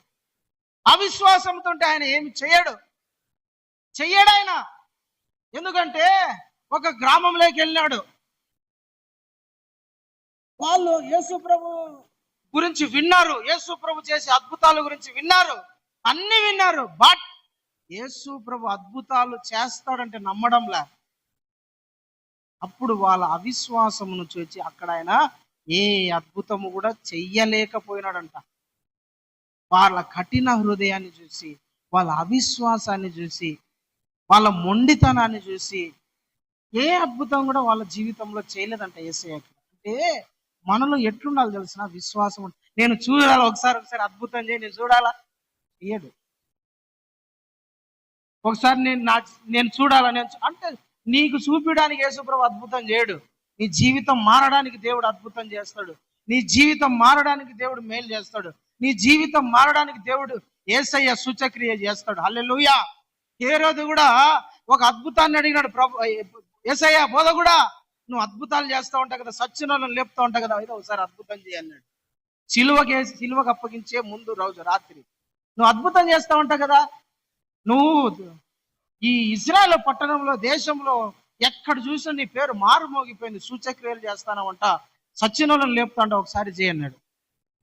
అవిశ్వాసంతో ఉంటే ఆయన ఏమి చేయడు. ఆయన. ఎందుకంటే ఒక గ్రామంలోకి వెళ్ళినాడు. వాళ్ళు యేసు ప్రభు గురించి విన్నారు, యేసు ప్రభు చేసే అద్భుతాల గురించి విన్నారు, అన్ని విన్నారు. బట్ యేసు ప్రభు అద్భుతాలు చేస్తాడంటే నమ్మడంలే. అప్పుడు వాళ్ళ అవిశ్వాసమును చూచి అక్కడ ఆయన ఏ అద్భుతము కూడా చెయ్యలేకపోయినాడంట. వాళ్ళ కఠిన హృదయాన్ని చూసి, వాళ్ళ అవిశ్వాసాన్ని చూసి, వాళ్ళ మొండితనాన్ని చూసి ఏ అద్భుతం కూడా వాళ్ళ జీవితంలో చేయలేదంట యేసయ్యకి. అంటే మనలో ఎట్లుండాలి తెలిసిన విశ్వాసం. నేను చూడాలా, ఒకసారి అద్భుతం చేయి, నేను చూడాలా, చేయడు. ఒకసారి నేను చూడాలా, అంటే నీకు చూపించడానికి యేసుప్రభు అద్భుతం చేయడు. నీ జీవితం మారడానికి దేవుడు అద్భుతం చేస్తాడు. నీ జీవితం మారడానికి దేవుడు మేలు చేస్తాడు. నీ జీవితం మారడానికి దేవుడు యేసయ్య సూచక్రియ చేస్తాడు. హల్లెలూయా. హేరోదు కూడా ఒక అద్భుతాన్ని అడిగినాడు. ప్రభు యేసయ్య బోధ కూడా నువ్వు అద్భుతాలు చేస్తూ ఉంటావు కదా, సచ్చినోళ్ళని లేపుతూ ఉంటావు కదా, అయితే ఒకసారి అద్భుతం చేయన్నాడు. సిలువకు అప్పగించే ముందు రోజు రాత్రి నువ్వు అద్భుతం చేస్తూ ఉంటావు కదా, నువ్వు ఈ ఇజ్రాయెల్ పట్టణంలో, దేశంలో ఎక్కడ చూసినా నీ పేరు మారుమోగిపోయింది, సూచక్రియలు చేస్తానంట, సచ్చినోళ్ళని లేపుతాంట, ఒకసారి చేయన్నాడు.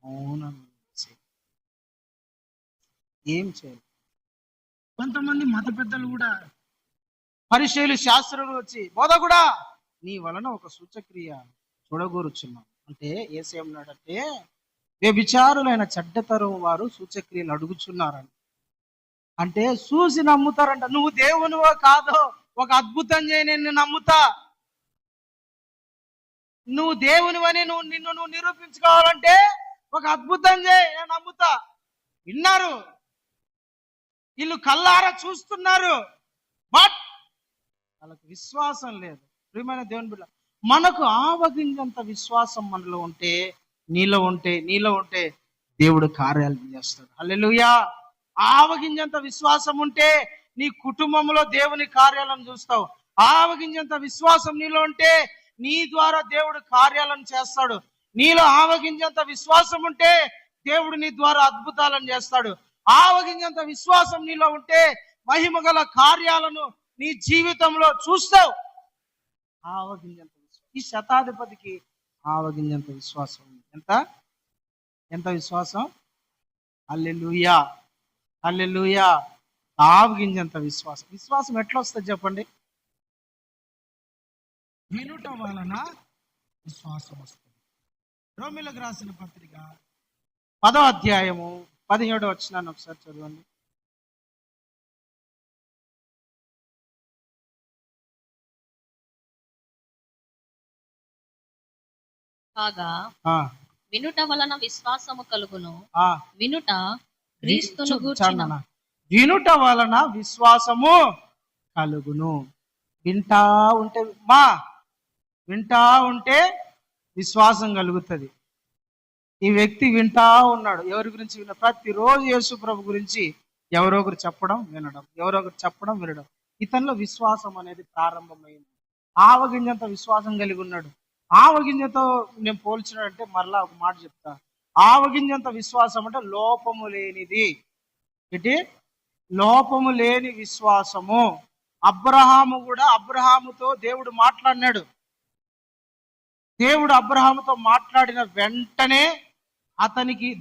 అవునా, ఏం చేయాలి? కొంతమంది మత పెద్దలు కూడా, పరిచయులు, శాస్త్రులు వచ్చి బోధ కూడా నీ వలన ఒక సూచక్రియ చూడగోరుచున్నాం అంటే ఏసేమన్నాడంటే, వ్యభిచారులైన చెడ్డతరం వారు సూచక్రియలు అడుగుచున్నారని. అంటే చూసి నమ్ముతారంట. నువ్వు దేవునివో కాదో ఒక అద్భుతం చేయి, నేను నమ్ముతా. నువ్వు దేవునివని నిన్ను నిరూపించుకోవాలంటే ఒక అద్భుతం చేయి, నేను నమ్ముతా. విన్నారు, వీళ్ళు కళ్ళారా చూస్తున్నారు, బట్ వాళ్ళకి విశ్వాసం లేదు. ప్రియమైన దేవుని బిడ్డ, మనకు ఆవగింజంత విశ్వాసం మనలో ఉంటే, నీలో ఉంటే దేవుడు కార్యాలు చేస్తాడు. హల్లెలూయా. ఆవగింజంత విశ్వాసం ఉంటే నీ కుటుంబంలో దేవుని కార్యాలను చూస్తావు. ఆవగింజంత విశ్వాసం నీలో ఉంటే నీ ద్వారా దేవుడు కార్యాలను చేస్తాడు. నీలో ఆవగింజంత విశ్వాసం ఉంటే దేవుడు నీ ద్వారా అద్భుతాలను చేస్తాడు. ఆవగింజంత విశ్వాసం నీలో ఉంటే మహిమగల కార్యాలను నీ జీవితంలో చూస్తావు. ఆవగింజంత విశ్వాసం. ఈ శతాధిపతికి ఆవగింజంత విశ్వాసం ఉంది. ఎంత విశ్వాసం? హల్లెలూయా, హల్లెలూయా. ఆవగింజంత విశ్వాసం. విశ్వాసం ఎట్లా వస్తుంది చెప్పండి? వినుట వలన విశ్వాసం వస్తుంది. రోమీయులకు రాసిన పత్రిక 10వ అధ్యాయము 17వ వచనాన్ని ఒకసారి చదవండి. కాగా వినుట వలన విశ్వాసము కలుగును. వినుట క్రీస్తును గూర్చిన వినుట వలన విశ్వాసము కలుగును. వింటా ఉంటే విశ్వాసం కలుగుతుంది. ఈ వ్యక్తి వింటా ఉన్నాడు. ఎవరి గురించి విన? ప్రతిరోజు యేసు ప్రభు గురించి ఎవరో ఒకరు చెప్పడం వినడం. ఇతనిలో విశ్వాసం అనేది ప్రారంభమైంది. ఆవగింజంత విశ్వాసం కలిగి ఉన్నాడు. ఆవగింజతో నేను పోల్చినట్టే మరలా ఒక మాట చెప్తా. ఆవగింజంత విశ్వాసం అంటే లోపము లేనిది. లోపము లేని విశ్వాసము. అబ్రహాముతో దేవుడు మాట్లాడినాడు. దేవుడు అబ్రహాముతో మాట్లాడిన వెంటనే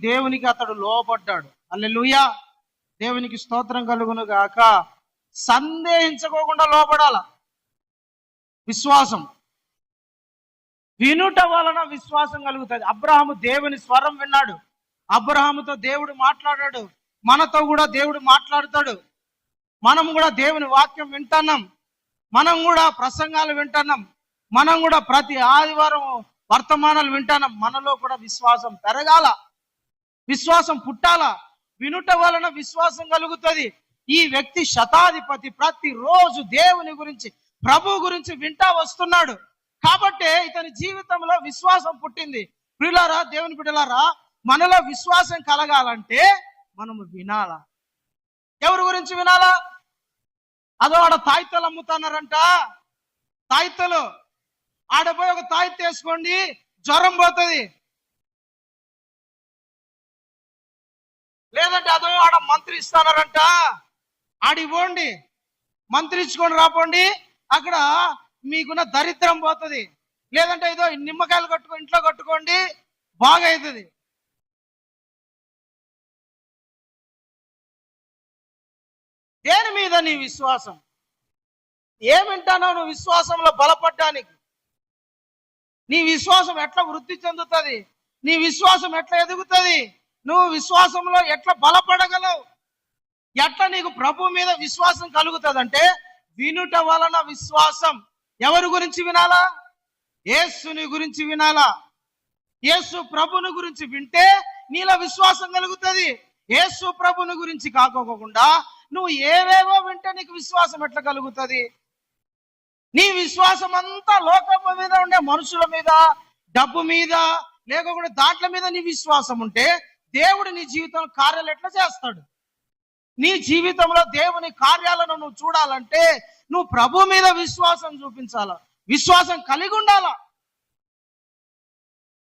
దేవునికి అతడు లోబడ్డాడు. హల్లెలూయా, దేవునికి స్తోత్రం కలుగును గాక. సందేహించుకోకుండా లోబడాల. విశ్వాసం వినుట వలన విశ్వాసం కలుగుతుంది. అబ్రహాము దేవుని స్వరం విన్నాడు. అబ్రహాముతో దేవుడు మాట్లాడాడు. మనతో కూడా దేవుడు మాట్లాడతాడు. మనం కూడా దేవుని వాక్యం వింటున్నాం. మనం కూడా ప్రసంగాలు వింటున్నాం. మనం కూడా ప్రతి ఆదివారం వర్తమానాలు వింటున్నాం. మనలో కూడా విశ్వాసం పెరగాల, విశ్వాసం పుట్టాల. వినుట వలన విశ్వాసం కలుగుతుంది. ఈ వ్యక్తి శతాధిపతి ప్రతిరోజు దేవుని గురించి, ప్రభు గురించి వింటా వస్తున్నాడు. కాబట్టి ఇతని జీవితంలో విశ్వాసం పుట్టింది. ప్రియులారా, దేవుని బిడ్డలారా, మనలో విశ్వాసం కలగాలంటే మనము వినాలా. ఎవరి గురించి వినాలా? అదో ఆడ తాయితలు అమ్ముతున్నారంట. తాయితలు ఆడపోయి ఒక తాయిత్ వేసుకోండి, జ్వరం పోతుంది. లేదంటే అదో ఆడ మంత్రి ఇస్తున్నారంట, ఆడి పోండి, మంత్రి ఇచ్చుకొని రాపోండి, అక్కడ మీకున్న దరిద్రం పోతుంది. లేదంటే ఏదో నిమ్మకాయలు ఇంట్లో కట్టుకోండి, బాగా అవుతుంది. దేని మీద నీ విశ్వాసం? ఏమింటానో నువ్వు విశ్వాసంలో బలపడ్డానికి? నీ విశ్వాసం ఎట్లా వృద్ధి చెందుతుంది? నీ విశ్వాసం ఎట్లా ఎదుగుతుంది? నువ్వు విశ్వాసంలో ఎట్లా బలపడగలవు? ఎట్లా నీకు ప్రభు మీద విశ్వాసం కలుగుతుంది అంటే వినుట వలన విశ్వాసం. ఎవరి గురించి వినాలా? యేసుని గురించి వినాలా. యేసు ప్రభుని గురించి వింటే నీలో విశ్వాసం కలుగుతుంది. యేసు ప్రభుని గురించి కాకోకుండా నువ్వు ఏవేవో వింటే నీకు విశ్వాసం ఎట్లా కలుగుతుంది? నీ విశ్వాసం అంతా లోకం మీద ఉండే మనుషుల మీద, డబ్బు మీద, లేకపోతే దాంట్ల మీద నీ విశ్వాసం ఉంటే దేవుడు నీ జీవితంలో కార్యాలు ఎట్లా చేస్తాడు? నీ జీవితంలో దేవుని కార్యాలను నువ్వు చూడాలంటే నువ్వు ప్రభు మీద విశ్వాసం చూపించాల, విశ్వాసం కలిగి ఉండాలా.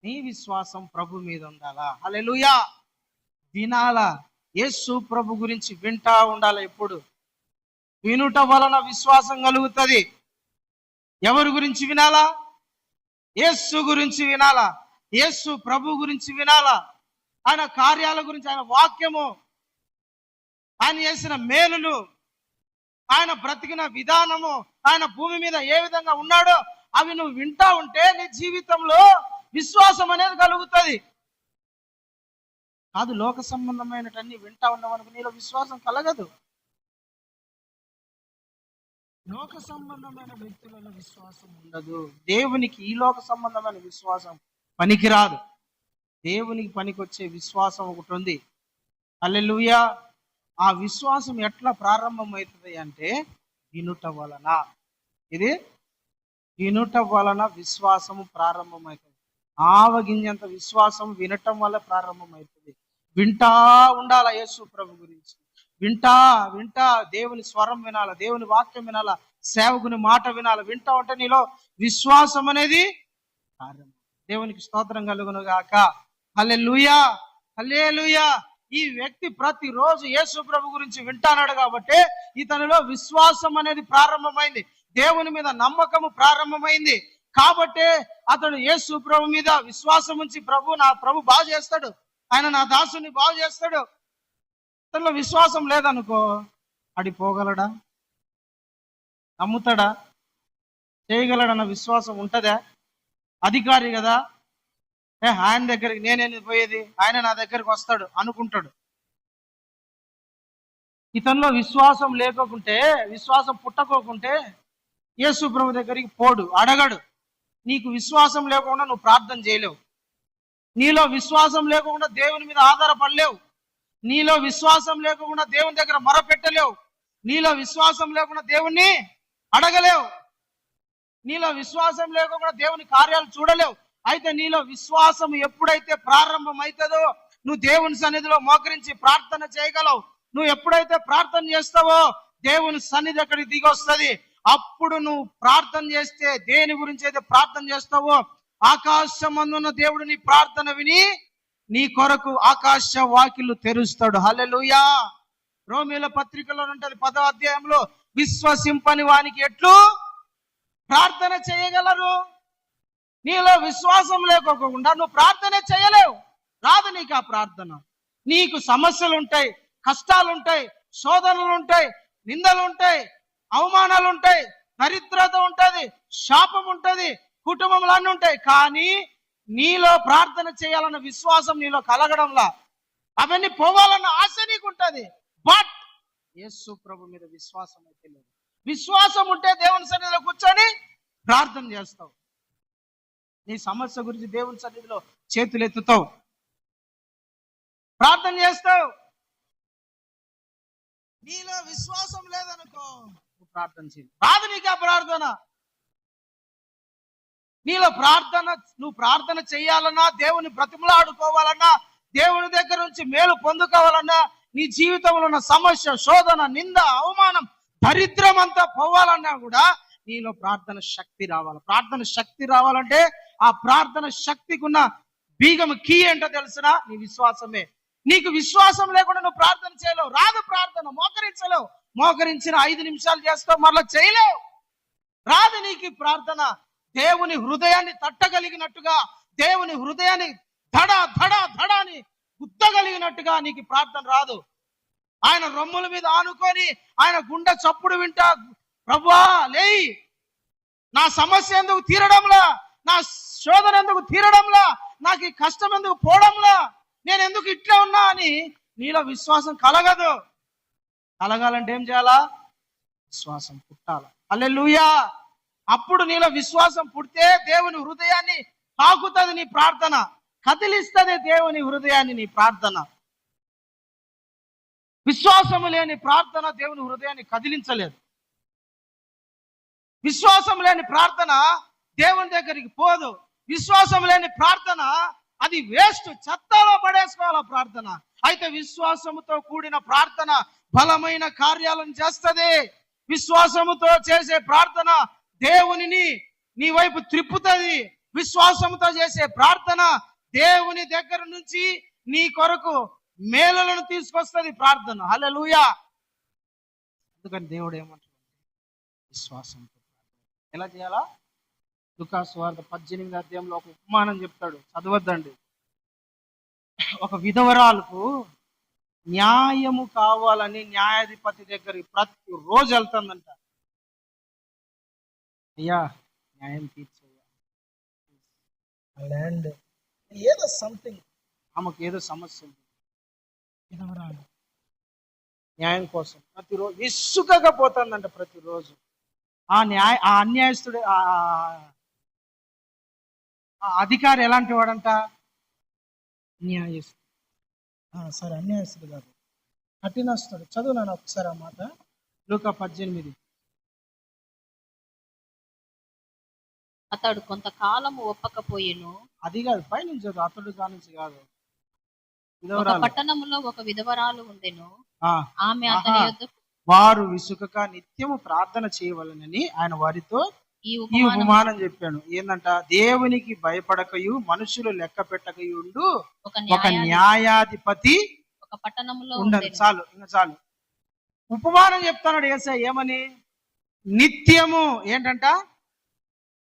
నీ విశ్వాసం ప్రభు మీద ఉండాలా. హల్లెలూయా. వినాలా. యేసు ప్రభు గురించి వింటా ఉండాలి. ఎప్పుడు వినుట వలన విశ్వాసం కలుగుతుంది. ఎవరి గురించి వినాలా? యేసు గురించి వినాలా. యేసు ప్రభు గురించి వినాలా. ఆయన కార్యాల గురించి, ఆయన వాక్యము, ఆయన చేసిన మేలులు, ఆయన బ్రతికిన విధానము, ఆయన భూమి మీద ఏ విధంగా ఉన్నాడో అవి నువ్వు వింటా ఉంటే నీ జీవితంలో విశ్వాసం అనేది కలుగుతుంది. కాదు లోక సంబంధమైనటన్ని వింటా ఉన్నామనుకో నీలో విశ్వాసం కలగదు. లోక సంబంధమైన వ్యక్తులలో విశ్వాసం ఉండదు. దేవునికి ఈ లోక సంబంధమైన విశ్వాసం పనికిరాదు. దేవునికి పనికొచ్చే విశ్వాసం ఒకటి ఉంది. హల్లెలూయా. ఆ విశ్వాసం ఎట్లా ప్రారంభమవుతుంది అంటే వినుట వలన. ఇది వినుట వలన విశ్వాసము ప్రారంభమవుతుంది. ఆవగింజంత విశ్వాసం వినటం వల్ల ప్రారంభమవుతుంది. వింటా ఉండాల యేసు ప్రభు గురించి. వింటా దేవుని స్వరం వినాల, దేవుని వాక్యం వినాల, సేవకుని మాట వినాల. వింటా ఉంటే నీలో విశ్వాసం అనేది ప్రారంభం. దేవునికి స్తోత్రం కలుగును గాక. హల్లెలూయా, హల్లెలూయా. ఈ వ్యక్తి ప్రతిరోజు యేసు ప్రభు గురించి వింటానాడు కాబట్టి ఇతనిలో విశ్వాసం అనేది ప్రారంభమైంది. దేవుని మీద నమ్మకము ప్రారంభమైంది. కాబట్టి అతడు యేసు ప్రభు మీద విశ్వాసం ఉంచి నా ప్రభు బాగు చేస్తాడు, ఆయన నా దాసుని బాగు చేస్తాడు. అతనిలో విశ్వాసం లేదనుకో అడిపోగలడా? నమ్ముతాడా? చేయగలడన్న విశ్వాసం ఉంటుందా? అధికారి కదా, ఆయన దగ్గరికి నేనేది పోయేది, ఆయన నా దగ్గరికి వస్తాడు అనుకుంటాడు. ఇతనిలో విశ్వాసం లేకోకుంటే, విశ్వాసం పుట్టకోకుంటే యేసు ప్రభు దగ్గరికి పోడు, అడగడు. నీకు విశ్వాసం లేకుండా నువ్వు ప్రార్థన చేయలేవు. నీలో విశ్వాసం లేకుండా దేవుని మీద ఆధారపడలేవు. నీలో విశ్వాసం లేకుండా దేవుని దగ్గర మొరపెట్టలేవు. నీలో విశ్వాసం లేకుండా దేవుణ్ణి అడగలేవు. నీలో విశ్వాసం లేకుండా దేవుని కార్యాలు చూడలేవు. అయితే నీలో విశ్వాసం ఎప్పుడైతే ప్రారంభం అవుతుందో నువ్వు దేవుని సన్నిధిలో మోకరించి ప్రార్థన చేయగలవు. నువ్వు ఎప్పుడైతే ప్రార్థన చేస్తావో దేవుని సన్నిధి అక్కడికి దిగి వస్తుంది. అప్పుడు నువ్వు ప్రార్థన చేస్తే, దేని గురించి అయితే ప్రార్థన చేస్తావో ఆకాశమందున్న దేవుడు నీ ప్రార్థన విని నీ కొరకు ఆకాశ వాకిళ్ళు తెరుస్తాడు. హల్లెలూయా. రోమీయుల పత్రికలో ఉంటది 10వ అధ్యాయంలో, విశ్వసింపని వానికి ఎట్లు ప్రార్థన చేయగలరు. నీలో విశ్వాసం లేకోకుండా నువ్వు ప్రార్థన చేయలేవు. రాదు నీకు ఆ ప్రార్థన. నీకు సమస్యలు ఉంటాయి, కష్టాలు ఉంటాయి, శోధనలు ఉంటాయి, నిందలు ఉంటాయి, అవమానాలు ఉంటాయి, దరిద్రత ఉంటది, శాపం ఉంటది, కుటుంబంలో అన్నీ ఉంటాయి. కానీ నీలో ప్రార్థన చేయాలన్న విశ్వాసం నీలో కలగడంలా, అవన్నీ పోవాలన్న ఆశ నీకు ఉంటది. బట్ యేసు ప్రభు మీద విశ్వాసం అయితే లేదు. విశ్వాసం ఉంటే దేవుని సన్నిధిలో కూర్చొని ప్రార్థన చేస్తావు. నీ సమస్య గురించి దేవుని సన్నిధిలో చేతులు ఎత్తుతావు, ప్రార్థన చేస్తావు. నీలో విశ్వాసం లేదనుకో, నువ్వు ప్రార్థన చేయి, రాదు నీకు ఆ ప్రార్థన. నీలో ప్రార్థన, నువ్వు ప్రార్థన చేయాలన్నా, దేవుని బ్రతిమలాడుకోవాలన్నా, దేవుని దగ్గర నుంచి మేలు పొందుకోవాలన్నా, నీ జీవితంలో ఉన్న సమస్య, శోధన, నింద, అవమానం, దరిద్రం అంతా పోవాలన్నా కూడా నీలో ప్రార్థన శక్తి రావాలి. ప్రార్థన శక్తి రావాలంటే ఆ ప్రార్థన శక్తికి ఉన్న బీగం కీ ఏంటో తెలిసిన నీ విశ్వాసమే. నీకు విశ్వాసం లేకుండా నువ్వు ప్రార్థన చేయలేవు. రాదు ప్రార్థన, మోకరించలేవు. మోకరించిన 5 నిమిషాలు చేస్తావు, మరలా చేయలేవు. రాదు నీకు ప్రార్థన. దేవుని హృదయాన్ని తట్టగలిగినట్టుగా, దేవుని హృదయాన్ని ధడ ధడ ధడ అని గుద్దగలిగినట్టుగా నీకు ప్రార్థన రాదు. ఆయన రొమ్ముల మీద ఆనుకొని ఆయన గుండె చప్పుడు వింటా, ప్రభువా లేయి, నా సమస్య ఎందుకు తీరడంలా, నా శోధన ఎందుకు తీరడంలా, నాకు ఈ కష్టం ఎందుకు పోవడంలా, నేను ఎందుకు ఇట్లా ఉన్నా అని నీలో విశ్వాసం కలగదు. కలగాలంటే ఏం చేయాలా? విశ్వాసం పుట్టాల. హల్లెలూయా. అప్పుడు నీలో విశ్వాసం పుడితే దేవుని హృదయాన్ని తాకుతుంది నీ ప్రార్థన, కదిలిస్తుంది దేవుని హృదయాన్ని నీ ప్రార్థన. విశ్వాసము లేని ప్రార్థన దేవుని హృదయాన్ని కదిలించలేదు. విశ్వాసం లేని ప్రార్థన దేవుని దగ్గరికి పోదు. విశ్వాసం లేని ప్రార్థన అది వేస్ట్, చెత్తలో పడేసుకోవాల ప్రార్థన. అయితే విశ్వాసముతో కూడిన ప్రార్థన బలమైన కార్యాలను చేస్తుంది. విశ్వాసముతో చేసే ప్రార్థన దేవునిని నీ వైపు త్రిప్పుతుంది. విశ్వాసముతో చేసే ప్రార్థన దేవుని దగ్గర నుంచి నీ కొరకు మేలులను తీసుకొస్తుంది ప్రార్థన. హల్లెలూయా. అందుకని దేవుడు ఏమంటాడు? విశ్వాసంతో ఎలా చేయాలా? లూకాసు వార్త 18వ అధ్యాయంలో ఒక ఉపమానం చెప్తాడు, చదవద్దండి. ఒక విధవరాలకు న్యాయము కావాలని న్యాయాధిపతి దగ్గరికి ప్రతి రోజు వెళ్తుందంట. అయ్యా న్యాయం తీర్చయ్యా, ల్యాండ్ ఏదో సంథింగ్, ఆమెకు ఏదో సమస్య ఉంది. విధవరాలు న్యాయం కోసం ప్రతిరోజు విసుగగా పోతుందంట. ప్రతిరోజు ఆ అన్యాయస్తుడు, ఆ అధికారి ఎలాంటి వాడంట? న్యాయస్తుడు. సరే, అన్యాయస్తుడు కాదు, కఠినస్తుడు. చదువు నాన్న ఒకసారి ఆ మాట, లూకా 18. అతడు కొంతకాలము ఒప్పకపోయెను. అది కాదు, పైనుంచి చదువు, అతడు కానుంచి కాదు. ఒక పట్టణములో ఒక విధవరాలు ఉండెను. ఆమె అతని యొద్దకు వారు విసుకక నిత్యము ప్రార్థన చేయవలనని ఆయన వారితో ఈ ఉపమానం చెప్పాను. ఏందంట? దేవునికి భయపడకయు మనుషులు లెక్క పెట్టకయుండు ఒక న్యాయాధిపతి ఒక పట్టణంలో ఉండదు. చాలు, ఇంకా చాలు. ఉపమానం చెప్తాడు యేసయ్య ఏమని? నిత్యము ఏంటంట?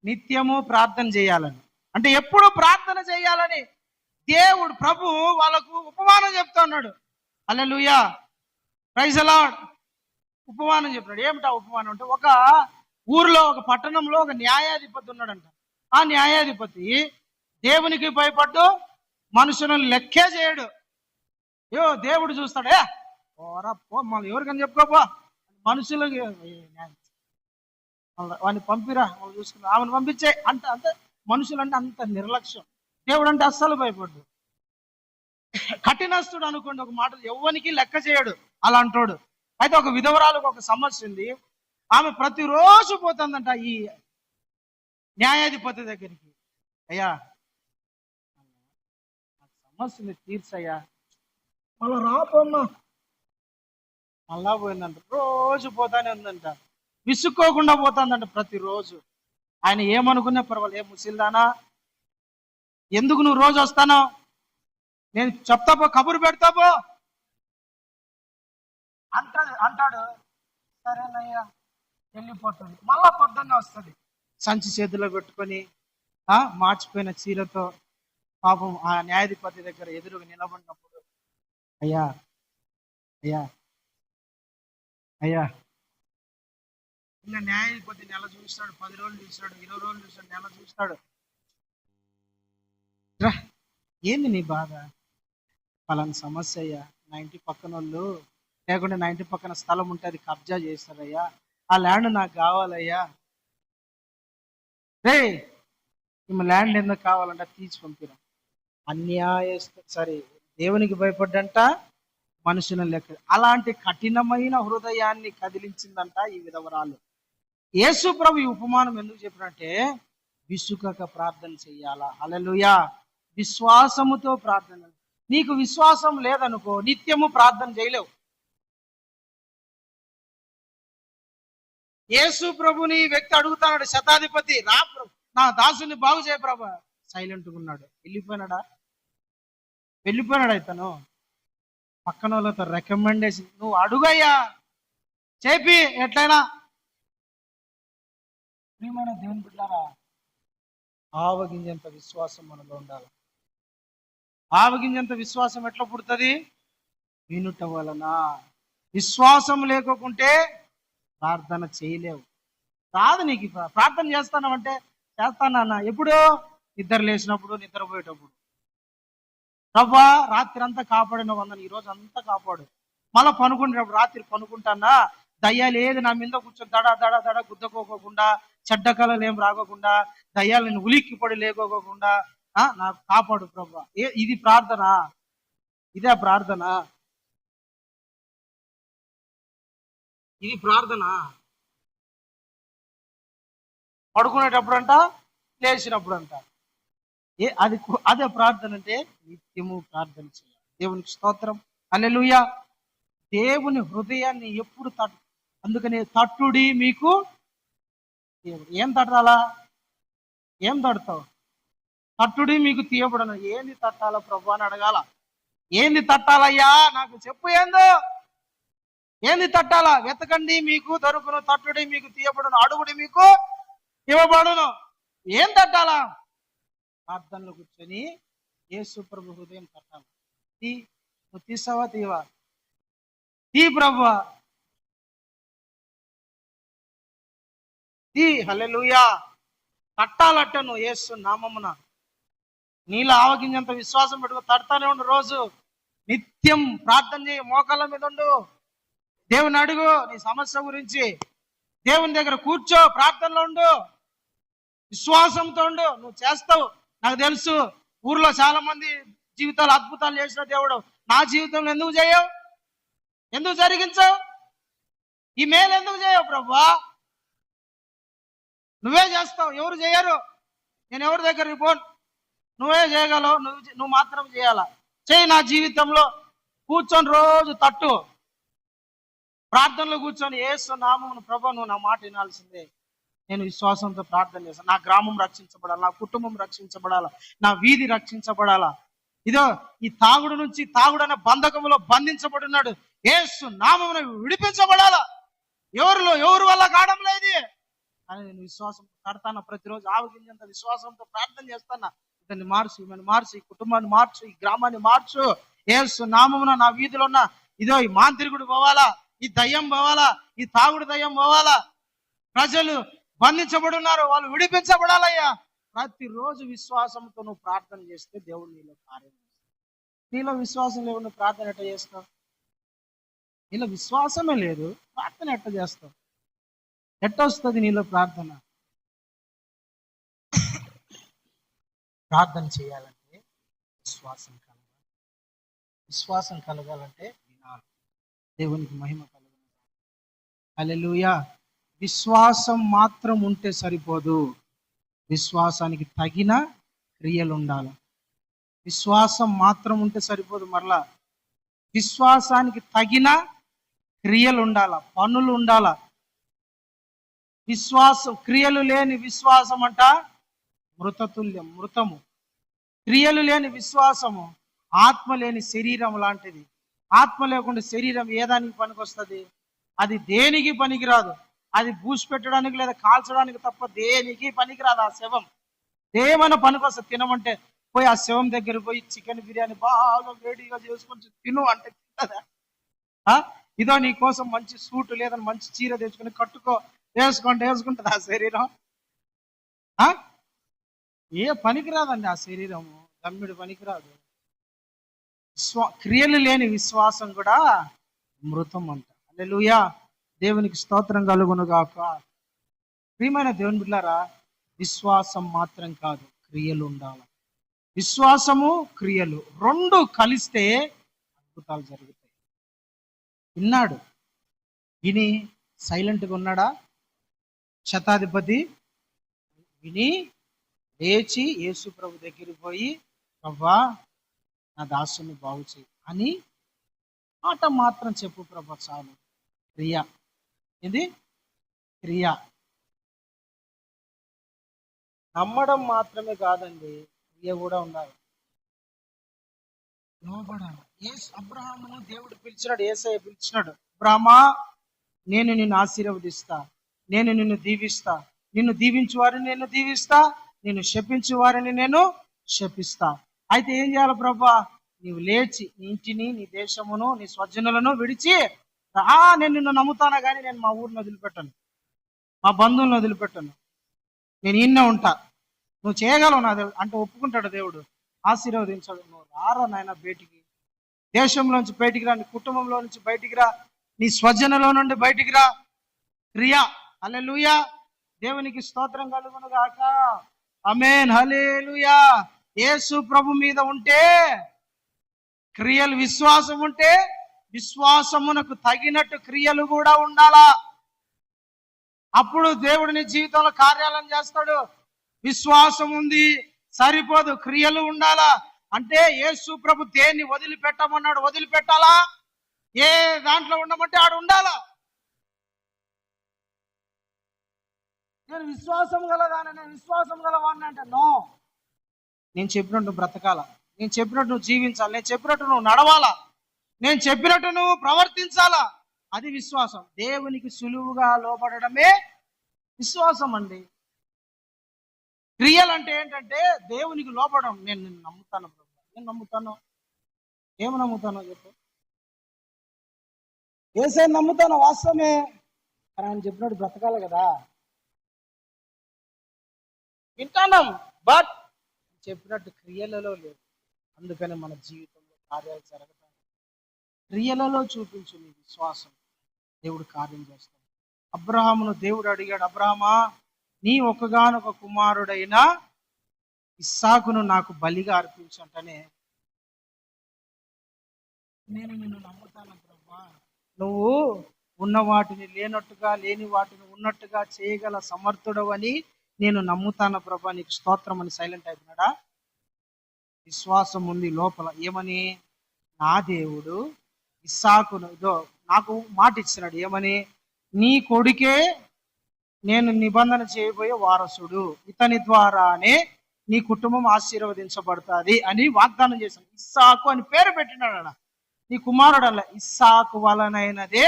నిత్యము ప్రార్థన చేయాలని. అంటే ఎప్పుడు ప్రార్థన చేయాలని దేవుడు ప్రభు వాళ్ళకు ఉపమానం చెప్తా ఉన్నాడు. హల్లెలూయా, ప్రైజ్ ది లార్డ్. ఉపమానం చెప్పినాడు. ఏమిటా ఉపమానం అంటే, ఒక ఊర్లో, ఒక పట్టణంలో ఒక న్యాయాధిపతి ఉన్నాడంట. ఆ న్యాయాధిపతి దేవునికి భయపడ్డు మనుషులను లెక్కే చేయడు. దేవుడు చూస్తాడే ఓరా పో, మళ్ళీ ఎవరికని చెప్పుకోపో, మనుషులకి వాడిని పంపిరా, చూసుకున్నా ఆమెను పంపించే అంతే. మనుషులు అంటే అంత నిర్లక్ష్యం. దేవుడు అంటే అస్సలు భయపడ్డు. కఠినస్తుడు అనుకోండి, ఒక మాట ఎవ్వనికి లెక్క చేయడు అలా అంటాడు. అయితే ఒక విధవరాలకు ఒక సమస్య ఉంది. ఆమె ప్రతిరోజు పోతుందంట ఈ న్యాయాధిపతి దగ్గరికి. అయ్యా సమస్యని తీర్చయ్యా, మళ్ళా రాపమ్మా. మళ్ళా పోయిందంట, రోజు పోతానే ఉందంట, విసుక్కోకుండా పోతుందంట ప్రతిరోజు. ఆయన ఏమనుకున్నా పర్వాలేదు, ఏ ముసిల్దానా ఎందుకు నువ్వు రోజు వస్తానో, నేను చెప్తాపో, కబురు పెడతాపో అంటాడు. సరేనయ్యా వెళ్ళిపోతుంది. మళ్ళా పొద్దున్నే వస్తుంది, సంచి చేతిలో పెట్టుకొని మార్చిపోయిన చీరతో. పాపం ఆ న్యాయాధిపతి దగ్గర ఎదురుగా నిలబడినప్పుడు, అయ్యా అయ్యా అయ్యా, ఇంకా న్యాయాధిపతి నెల చూస్తాడు, 10 రోజులు చూస్తాడు, 20 రోజులు చూస్తాడు, నెల చూస్తాడు. ఏంది నీ బాధ? పలానా సమస్య అయ్యా, నా ఇంటి పక్కన వాళ్ళు, లేకుంటే నా ఇంటి పక్కన స్థలం ఉంటే అది కబ్జా చేస్తారయ్యా, ఆ ల్యాండ్ నాకు కావాలయ్యా. రే ఈమె ల్యాండ్ ఎందుకు కావాలంటే తీసి పంపిరా. సరే దేవునికి భయపడ్డంట, మనుషులను లెక్క. అలాంటి కఠినమైన హృదయాన్ని కదిలించిందంట ఈ విధవరాలు. యేసు ప్రభు ఈ ఉపమానం ఎందుకు చెప్పినట్టే, విసుకక ప్రార్థన చెయ్యాలా. హల్లెలూయా. విశ్వాసముతో ప్రార్థన. నీకు విశ్వాసం లేదనుకో, నిత్యము ప్రార్థన చేయలేవు. యేసు ప్రభుని వ్యక్తి అడుగుతాడు, శతాధిపతి, రా ప్రభు, నా దాసుని బాగు చేయ ప్రభు. సైలెంట్గా ఉన్నాడు. వెళ్ళిపోయినాడు ఇతను. పక్కన వాళ్ళతో రికమెండేషన్, నువ్వు అడుగయ్యా చేపి ఎట్లయినా. ప్రియమైన దేవుని బిడ్డలారా, ఆవగింజంత విశ్వాసం మనలో ఉండాలి. ఆవగింజంత విశ్వాసం ఎట్లా పుడుతుంది? వినుట వలన. విశ్వాసం లేకుంటే ప్రార్థన చేయలేవు. రాదు నీకు. ప్రార్థన చేస్తానంటే చేస్తానన్నా ఎప్పుడు? నిద్ర లేచినప్పుడు, నిద్రపోయేటప్పుడు. ప్రభా రాత్రి అంతా కాపాడిన వందను, ఈ రోజు అంతా కాపాడు. మళ్ళీ పనుకునేటప్పుడు, రాత్రి పనుకుంటానా, దయ్యాలు ఏది నా మీద కూర్చొని దడ దడ దడ గుద్దకోకుండా, చెడ్డ కళలు ఏం రాకోకుండా, దయ్యాలు నేను ఉలిక్కి పడి లేకోకుండా నాకు కాపాడు ప్రభా. ఇది ప్రార్థన? ఇదే ప్రార్థన? ఇది ప్రార్థన? పడుకునేటప్పుడు అంట, లేచినప్పుడు అంట. అదే ప్రార్థన అంటే నిత్యము ప్రార్థన చేయాలి. దేవునికి స్తోత్రం. హల్లెలూయా. దేవుని హృదయాన్ని ఎప్పుడు అందుకని తట్టుడి మీకు దేవుడు. ఏం తట్టాలా? ఏం తడతావు? తట్టుడి మీకు తీయబడను. ఏంది తట్టాలా ప్రభు అని అడగాల. ఏంది తట్టాలయ్యా నాకు చెప్పు, ఏంది తట్టాలా? వెతకండి మీకు దొరుకును, తట్టుడి మీకు తీయబడును, అడుగుడి మీకు ఇవ్వబడును. ఏం తట్టాలా? ప్రార్థనలో కూర్చొని యేసు ప్రభు హృదయం తట్టాలి. నువ్వు తీసావా? తీవా? తీ ప్రభువా, తీ. హల్లెలూయా. తట్టాలట్ట నువ్వు యేసు నామమున. నీలో ఆవగింజంత విశ్వాసం పెట్టుకో, తడతానే ఉండు. రోజు నిత్యం ప్రార్థన చేయి, మోకాళ్ళ మీద ఉండు, దేవుని అడుగు నీ సమస్య గురించి. దేవుని దగ్గర కూర్చో, ప్రార్థనలో ఉండు, విశ్వాసంతో ఉండు. నువ్వు చేస్తావు. నాకు తెలుసు ఊర్లో చాలా మంది జీవితాలు అద్భుతాలు చేసిన దేవుడు, నా జీవితంలో ఎందుకు చేయవు? ఎందుకు జరిగించవు? ఈ మేలు ఎందుకు చేయవు ప్రభువా? నువ్వే చేస్తావు, ఎవరు చేయరు. నేను ఎవరి దగ్గరికి పోను, నువ్వే చేయగలవు. నువ్వు మాత్రం చేయాలా. చేయి. నా జీవితంలో కూర్చొని రోజు తట్టు, ప్రార్థనలో కూర్చొని యేసు నామమున ప్రభు నువ్వు నా మాట వినాల్సిందే. నేను విశ్వాసంతో ప్రార్థన చేస్తాను. నా గ్రామం రక్షించబడాలి, నా కుటుంబం రక్షించబడాలా, నా వీధి రక్షించబడాలా. ఇదో ఈ తాగుడు నుంచి, తాగుడనే బంధకములో బంధించబడినాడు, యేసు నామమున విడిపించబడాలా. ఎవరి వల్ల కావడం లేదు అని నేను విశ్వాసం కడతాను. ప్రతిరోజు ఆవగింజంత విశ్వాసంతో ప్రార్థన చేస్తాను. ఇతన్ని మార్చు, ఈమెను మార్చు, ఈ కుటుంబాన్ని మార్చు, ఈ గ్రామాన్ని మార్చు. యేసు నామమున నా వీధిలో ఉన్న ఇదో ఈ మాంత్రికుడు పోవాలా, ఈ దయ్యం పోవాలా, ఈ తాగుడు దయ్యం పోవాలా. ప్రజలు బంధించబడి ఉన్నారు, వాళ్ళు విడిపించబడాలయ్యా. ప్రతిరోజు విశ్వాసంతో నువ్వు ప్రార్థన చేస్తే దేవుడు నీలో కార్యం చేస్తాడు. నీలో విశ్వాసం లేవు, నువ్వు ప్రార్థన ఎట్లా చేస్తావు? నీలో విశ్వాసమే లేదు, ప్రార్థన ఎట్లా చేస్తావు? ఎట్ట వస్తుంది నీలో ప్రార్థన? ప్రార్థన చేయాలంటే విశ్వాసం కలగాలి. విశ్వాసం కలగాలంటే వినాలి. దేవునికి మహిమ కలుగును. హల్లెలూయా. విశ్వాసం మాత్రం ఉంటే సరిపోదు, విశ్వాసానికి తగిన క్రియలు ఉండాలి. విశ్వాసం మాత్రం ఉంటే సరిపోదు, మరలా విశ్వాసానికి తగిన క్రియలు ఉండాల, పనులు ఉండాల. విశ్వాసం, క్రియలు లేని విశ్వాసం అంట మృతతుల్యం, మృతము. క్రియలు లేని విశ్వాసము ఆత్మ లేని శరీరం లాంటిది. ఆత్మ లేకుండా శరీరం ఏదానికి పనికొస్తుంది? అది దేనికి పనికిరాదు. అది బూసి పెట్టడానికి లేదా కాల్చడానికి తప్ప దేనికి పనికిరాదు. ఆ శవం ఏమైనా పనికొస్తుంది? తినమంటే పోయి ఆ శవం దగ్గర పోయి చికెన్ బిర్యానీ బాగా వేడిగా చేసుకొని తిను అంటే తింటదా? ఇదో నీ కోసం మంచి సూటు లేదని మంచి చీర తెచ్చుకొని కట్టుకో, వేసుకుంటుంది ఆ శరీరం? ఏ పనికిరాదండి ఆ శరీరము, దమ్మిడి పనికిరాదు. క్రియలు లేని విశ్వాసం కూడా మృతం అంట. హల్లెలూయా. దేవునికి స్తోత్రం కలుగును గాక. ప్రియమైన దేవుని బిడ్డలారా, విశ్వాసం మాత్రం కాదు, క్రియలు ఉండాలి. విశ్వాసము క్రియలు రెండు కలిస్తే అద్భుతాలు జరుగుతాయి. విన్నాడు, విని సైలెంట్గా ఉన్నాడా? శతాధిపతి విని లేచి యేసు ప్రభు దగ్గరికి పోయి, ప్రభా నా దాసుని బాగు చేయి అని మాట మాత్రం చెప్పు ప్రభా చాలు. క్రియ, ఇది క్రియ. నమ్మడం మాత్రమే కాదండి, క్రియ కూడా ఉండాలి. లోబడాలి. అబ్రహామును దేవుడు పిలిచినాడు, యేసయ్య పిలిచినాడు. అబ్రహామా, నేను నిన్ను ఆశీర్వదిస్తా, నేను నిన్ను దీవిస్తా, నిన్ను దీవించు వారిని నేను దీవిస్తా, నిన్ను శపించు వారిని నేను శపిస్తా. అయితే ఏం చేయాలి ప్రభా? నీవు లేచి నీ ఇంటిని, నీ దేశమును, నీ స్వజనులను విడిచి నేను నిన్ను నమ్ముతానా కానీ నేను మా ఊరిని వదిలిపెట్టాను, మా బంధువులను వదిలిపెట్టాను, నేను ఈయన్నే ఉంటా, నువ్వు చేయగలవు నా దేవుడు అంటే ఒప్పుకుంటాడు దేవుడు, ఆశీర్వదించాడు. నువ్వు రారా నాయన బయటికి, దేశంలోంచి బయటికి రా, నీ కుటుంబంలో నుంచి బయటికి రా, నీ స్వజనులో నుండి బయటికి రా. క్రియ. హల్లెలూయా. దేవునికి స్తోత్రం కలుగును గాక. ఆమేన్. హల్లెలూయా. యేసు ప్రభు మీద ఉంటే క్రియలు, విశ్వాసం ఉంటే విశ్వాసమునకు తగినట్టు క్రియలు కూడా ఉండాలా. అప్పుడు దేవుడు నీ జీవితంలో కార్యాలను చేస్తాడు. విశ్వాసం ఉంది సరిపోదు, క్రియలు ఉండాలా. అంటే యేసు ప్రభు దేన్ని వదిలిపెట్టమన్నాడు వదిలిపెట్టాలా, ఏ దాంట్లో ఉండమంటే ఆడు ఉండాలా. నేను విశ్వాసం గలదాన, నేను విశ్వాసం గలవాడిని అంటే నో. నేను చెప్పినట్టు నువ్వు బ్రతకాల, నేను చెప్పినట్టు నువ్వు జీవించాలి, నేను చెప్పినట్టు నువ్వు నడవాలా, నేను చెప్పినట్టు నువ్వు ప్రవర్తించాలా. అది విశ్వాసం. దేవునికి సులువుగా లోబడమే విశ్వాసం అండి. క్రియలు అంటే ఏంటంటే దేవునికి లోపడడం. నేను నిన్ను నమ్ముతాను ప్రభు, నేను నమ్ముతాను. ఏమి నమ్ముతానో చెప్పు. యేసయ్య నమ్ముతాను, వాస్తవమే, కానీ ఆయన చెప్పినట్టు బ్రతకాలి కదా. వింటాం, బట్ చెప్పినట్టు క్రియలలో లేదు. అందుకని మన జీవితంలో కార్యాలు జరగతాయి. క్రియలలో చూపించు నీ విశ్వాసం, దేవుడు కార్యం చేస్తాడు. అబ్రహామును దేవుడు అడిగాడు, అబ్రహామా, నీ ఒక్కగానొక కుమారుడైన ఇస్సాకును నాకు బలిగా అర్పించంటనే, నేను నిన్ను నమ్ముతాను ప్రభా, నువ్వు ఉన్న వాటిని లేనట్టుగా, లేని వాటిని ఉన్నట్టుగా చేయగల సమర్థుడవని నేను నమ్ముతాను ప్రభా, నీకు స్తోత్రం అని సైలెంట్ అయిపోయినాడా? విశ్వాసం ఉంది లోపల. ఏమని? నా దేవుడు ఇస్సాకును నాకు మాట ఇచ్చినాడు. ఏమని? నీ కొడుకే నేను నిబంధన చేయబోయే వారసుడు, ఇతని ద్వారానే నీ కుటుంబం ఆశీర్వదించబడుతుంది అని వాగ్దానం చేశాను. ఇస్సాకు అని పేరు పెట్టినాడు. నీ కుమారుడు అలా, ఇస్సాకు వలనైనదే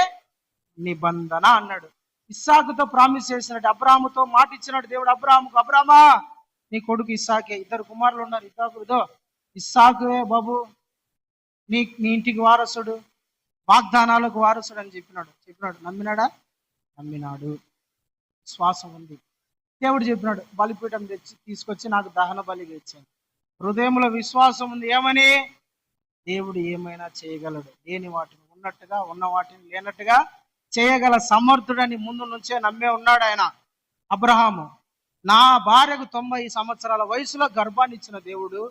నిబంధన అన్నాడు. ఇస్సాకుతో ప్రామిస్ చేసినట్టు అబ్రాహాముతో మాట ఇచ్చినాడు దేవుడు అబ్రాహాముకు, అబ్రామా నీ కొడుకు ఇస్సాకే, ఇద్దరు కుమారులు ఉన్నారు, ఇస్సాకువే బాబు నీ ఇంటికి వారసుడు, వాగ్దానాలకు వారసుడు అని చెప్పినాడు. నమ్మినాడా? నమ్మినాడు. విశ్వాసం ఉంది. దేవుడు చెప్పినాడు, బలిపీఠం తెచ్చి తీసుకొచ్చి నాకు దహన బలిగా ఇచ్చాను. హృదయంలో విశ్వాసం ఉంది ఏమని? దేవుడు ఏమైనా చేయగలడు, లేని వాటిని ఉన్నట్టుగా, ఉన్న వాటిని లేనట్టుగా చేయగల సమర్థుడని ముందు నుంచే నమ్మే ఉన్నాడు ఆయన. అబ్రహాము, నా భార్యకు 90 సంవత్సరాల వయసులో గర్భాన్ని ఇచ్చిన దేవుడు